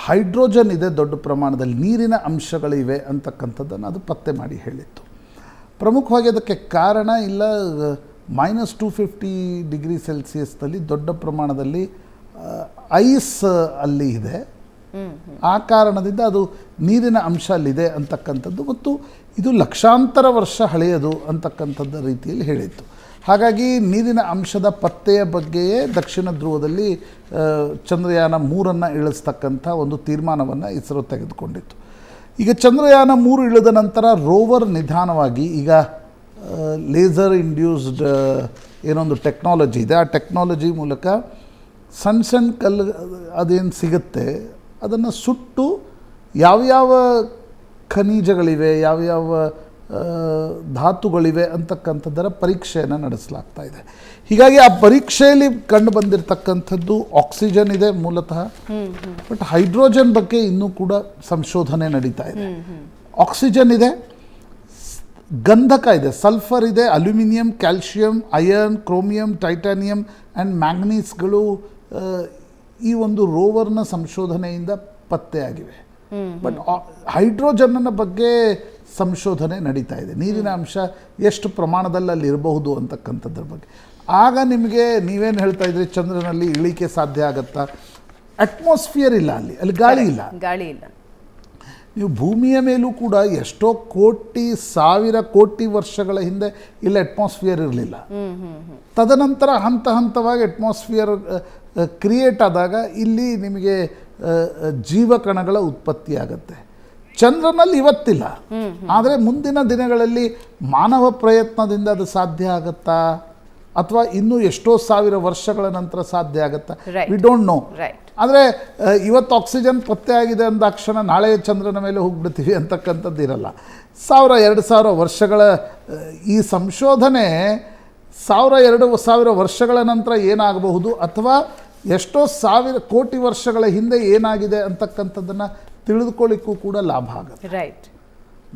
ಹೈಡ್ರೋಜನ್ ಇದೆ, ದೊಡ್ಡ ಪ್ರಮಾಣದಲ್ಲಿ ನೀರಿನ ಅಂಶಗಳಿವೆ ಅಂತಕ್ಕಂಥದ್ದನ್ನು ಅದು ಪತ್ತೆ ಮಾಡಿ ಹೇಳಿತ್ತು. ಪ್ರಮುಖವಾಗಿ ಅದಕ್ಕೆ ಕಾರಣ, ಇಲ್ಲ -250 ಡಿಗ್ರಿ ಸೆಲ್ಸಿಯಸ್ನಲ್ಲಿ ದೊಡ್ಡ ಪ್ರಮಾಣದಲ್ಲಿ ಐಸ್ ಅಲ್ಲಿ ಇದೆ, ಆ ಕಾರಣದಿಂದ ಅದು ನೀರಿನ ಅಂಶ ಅಲ್ಲಿದೆ ಅಂತಕ್ಕಂಥದ್ದು, ಮತ್ತು ಇದು ಲಕ್ಷಾಂತರ ವರ್ಷ ಹಳೆಯದು ಅಂತಕ್ಕಂಥದ್ದು ರೀತಿಯಲ್ಲಿ ಹೇಳಿತ್ತು. ಹಾಗಾಗಿ ನೀರಿನ ಅಂಶದ ಪತ್ತೆಯ ಬಗ್ಗೆಯೇ ದಕ್ಷಿಣ ಧ್ರುವದಲ್ಲಿ ಚಂದ್ರಯಾನ 3 ಇಳಿಸ್ತಕ್ಕಂಥ ಒಂದು ತೀರ್ಮಾನವನ್ನು ಇಸ್ರೋ ತೆಗೆದುಕೊಂಡಿತ್ತು. ಈಗ ಚಂದ್ರಯಾನ 3 ಇಳಿದ ನಂತರ ರೋವರ್ ನಿಧಾನವಾಗಿ, ಈಗ ಲೇಸರ್ ಇಂಡ್ಯೂಸ್ಡ್ ಏನೊಂದು ಟೆಕ್ನಾಲಜಿ ಇದೆ, ಆ ಟೆಕ್ನಾಲಜಿ ಮೂಲಕ ಸಣ್ಣ ಕಲ್ಲು ಅದೇನು ಸಿಗುತ್ತೆ ಅದನ್ನು ಸುಟ್ಟು ಯಾವ್ಯಾವ ಖನಿಜಗಳಿವೆ, ಯಾವ್ಯಾವ ಧಾತುಗಳಿವೆ ಅಂತಕ್ಕಂಥದ್ದರ ಪರೀಕ್ಷೆಯನ್ನು ನಡೆಸಲಾಗ್ತಾ ಇದೆ. ಹೀಗಾಗಿ ಆ ಪರೀಕ್ಷೆಯಲ್ಲಿ ಕಂಡು ಬಂದಿರತಕ್ಕಂಥದ್ದು ಆಕ್ಸಿಜನ್ ಇದೆ ಮೂಲತಃ, ಬಟ್ ಹೈಡ್ರೋಜನ್ ಬಗ್ಗೆ ಇನ್ನೂ ಕೂಡ ಸಂಶೋಧನೆ ನಡೀತಾ ಇದೆ. ಆಕ್ಸಿಜನ್ ಇದೆ, ಗಂಧಕ ಇದೆ, ಸಲ್ಫರ್ ಇದೆ, aluminium, calcium, iron, chromium, titanium and ಮ್ಯಾಂಗನೀಸ್ಗಳು ಈ ಒಂದು ರೋವರ್ನ ಸಂಶೋಧನೆಯಿಂದ ಪತ್ತೆಯಾಗಿವೆ. ಬಟ್ ಹೈಡ್ರೋಜನ್ನ ಬಗ್ಗೆ ಸಂಶೋಧನೆ ನಡೀತಾ ಇದೆ. ನೀರಿನ ಅಂಶ ಎಷ್ಟು ಪ್ರಮಾಣದಲ್ಲಿ ಅಲ್ಲಿ ಇರಬಹುದು ಅಂತಕ್ಕಂಥದ್ರ ಬಗ್ಗೆ. ಆಗ ನಿಮಗೆ ನೀವೇನು ಹೇಳ್ತಾ ಇದ್ರಿ, ಚಂದ್ರನಲ್ಲಿ ಇಳಿಕೆ ಸಾಧ್ಯ ಆಗತ್ತಾ? ಅಟ್ಮಾಸ್ಫಿಯರ್ ಇಲ್ಲ, ಅಲ್ಲಿ ಗಾಳಿ ಇಲ್ಲ. ನೀವು ಭೂಮಿಯ ಮೇಲೂ ಕೂಡ ಎಷ್ಟೋ ಸಾವಿರ ಕೋಟಿ ವರ್ಷಗಳ ಹಿಂದೆ ಇಲ್ಲಿ ಅಟ್ಮಾಸ್ಫಿಯರ್ ಇರಲಿಲ್ಲ. ತದನಂತರ ಹಂತವಾಗಿ ಅಟ್ಮಾಸ್ಫಿಯರ್ ಕ್ರಿಯೇಟ್ ಆದಾಗ ಇಲ್ಲಿ ನಿಮಗೆ ಜೀವಕಣಗಳ ಉತ್ಪತ್ತಿ ಆಗುತ್ತೆ. ಚಂದ್ರನಲ್ಲಿ ಇವತ್ತಿಲ್ಲ, ಆದರೆ ಮುಂದಿನ ದಿನಗಳಲ್ಲಿ ಮಾನವ ಪ್ರಯತ್ನದಿಂದ ಅದು ಸಾಧ್ಯ ಆಗತ್ತಾ? ಅಥವಾ ಇನ್ನೂ ಎಷ್ಟೋ ಸಾವಿರ ವರ್ಷಗಳ ನಂತರ ಸಾಧ್ಯ ಆಗುತ್ತಾ? Right. We don't know. Right. ಆದರೆ ಇವತ್ತು ಆಕ್ಸಿಜನ್ ಪತ್ತೆ ಆಗಿದೆ ಅಂದಾಕ್ಷಣ ನಾಳೆ ಚಂದ್ರನ ಮೇಲೆ ಹೋಗ್ಬಿಡ್ತೀವಿ ಅಂತಕ್ಕಂಥದ್ದು ಇರಲ್ಲ. 1000-2000 ವರ್ಷಗಳ ಈ ಸಂಶೋಧನೆ 1000-2000 ವರ್ಷಗಳ ನಂತರ ಏನಾಗಬಹುದು ಅಥವಾ ಎಷ್ಟೋ ಸಾವಿರ ಕೋಟಿ ವರ್ಷಗಳ ಹಿಂದೆ ಏನಾಗಿದೆ ಅಂತಕ್ಕಂಥದ್ದನ್ನು ತಿಳಿದುಕೊಳ್ಳಿಕ್ಕೂ ಕೂಡ ಲಾಭ ಆಗುತ್ತೆ. ರೈಟ್.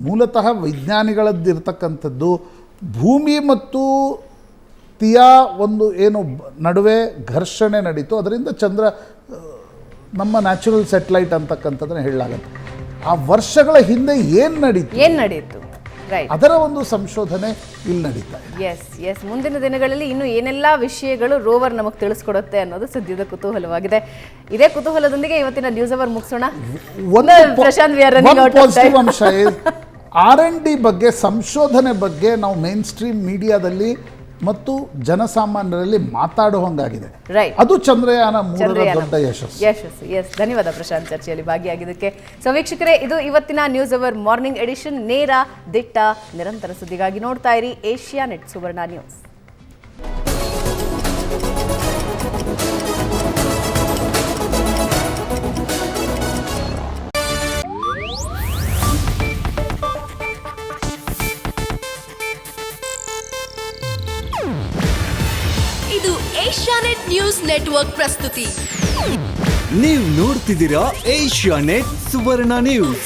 ಮೂಲತಃ ವಿಜ್ಞಾನಿಗಳದ್ದಿರ್ತಕ್ಕಂಥದ್ದು ಭೂಮಿ ಮತ್ತು ತಿಯಾ ಒಂದು ಏನು ನಡುವೆ ಘರ್ಷಣೆ ನಡೀತು, ಅದರಿಂದ ಚಂದ್ರ ನಮ್ಮ ನ್ಯಾಚುರಲ್ ಸೆಟಲೈಟ್ ಅಂತಕ್ಕಂಥದ್ದನ್ನು ಹೇಳಲಾಗುತ್ತೆ. ಆ ವರ್ಷಗಳ ಹಿಂದೆ ಏನು ನಡೀತು ರೈಟ್, ಅದರ ಒಂದು ಸಂಶೋಧನೆ ಇಲ್ಲಿ ನಡೀತಾ ಇದೆ. ಎಸ್ ಮುಂದಿನ ದಿನಗಳಲ್ಲಿ ಇನ್ನು ಏನೆಲ್ಲ ವಿಷಯಗಳು ರೋವರ್ ನಮಗೆ ತಿಳಿಸ್ಕೊಡುತ್ತೆ ಅನ್ನೋದು ಸದ್ಯದ ಕುತೂಹಲವಾಗಿದೆ. ಇದೇ ಕುತೂಹಲದೊಂದಿಗೆ ಇವತ್ತಿನ ನ್ಯೂಸ್ ಅವರ್ ಮುಗಿಸೋಣ. ಪ್ರಶಾಂತ್, ಪಾಸಿಟಿವ್ ಅಂಶ R&D ಬಗ್ಗೆ, ಸಂಶೋಧನೆ ಬಗ್ಗೆ ನಾವು ಮೇನ್ ಸ್ಟ್ರೀಮ್ ಮೀಡಿಯಾದಲ್ಲಿ ಮತ್ತು ಜನಸಾಮಾನ್ಯರಲ್ಲಿ ಮಾತಾಡುವಂಗಾಗಿದೆ. ಅದು ಚಂದ್ರಯಾನ 3ರ ದೊಡ್ಡ ಯಶಸ್ಸು. ಎಸ್, ಧನ್ಯವಾದ ಪ್ರಶಾಂತ್ ಚರ್ಚೆಯಲ್ಲಿ ಭಾಗಿಯಾಗಿದ್ದಕ್ಕೆ. ಸೊ ವೀಕ್ಷಕರೇ, ಇದು ಇವತ್ತಿನ ನ್ಯೂಸ್ ಅವರ್ ಮಾರ್ನಿಂಗ್ ಎಡಿಷನ್. ನೇರ, ದಿಟ್ಟ, ನಿರಂತರ ಸುದ್ದಿಗಾಗಿ ನೋಡ್ತಾ ಇರಿ ಏಷ್ಯಾನೆಟ್ ಸುವರ್ಣ ನ್ಯೂಸ್. ಇದು ಏಷ್ಯಾನೆಟ್ ನ್ಯೂಸ್ ನೆಟ್ವರ್ಕ್ ಪ್ರಸ್ತುತಿ. ನೀವು ನೋಡ್ತಿದ್ದೀರಾ ಏಷ್ಯಾನೆಟ್ ಸುವರ್ಣ ನ್ಯೂಸ್.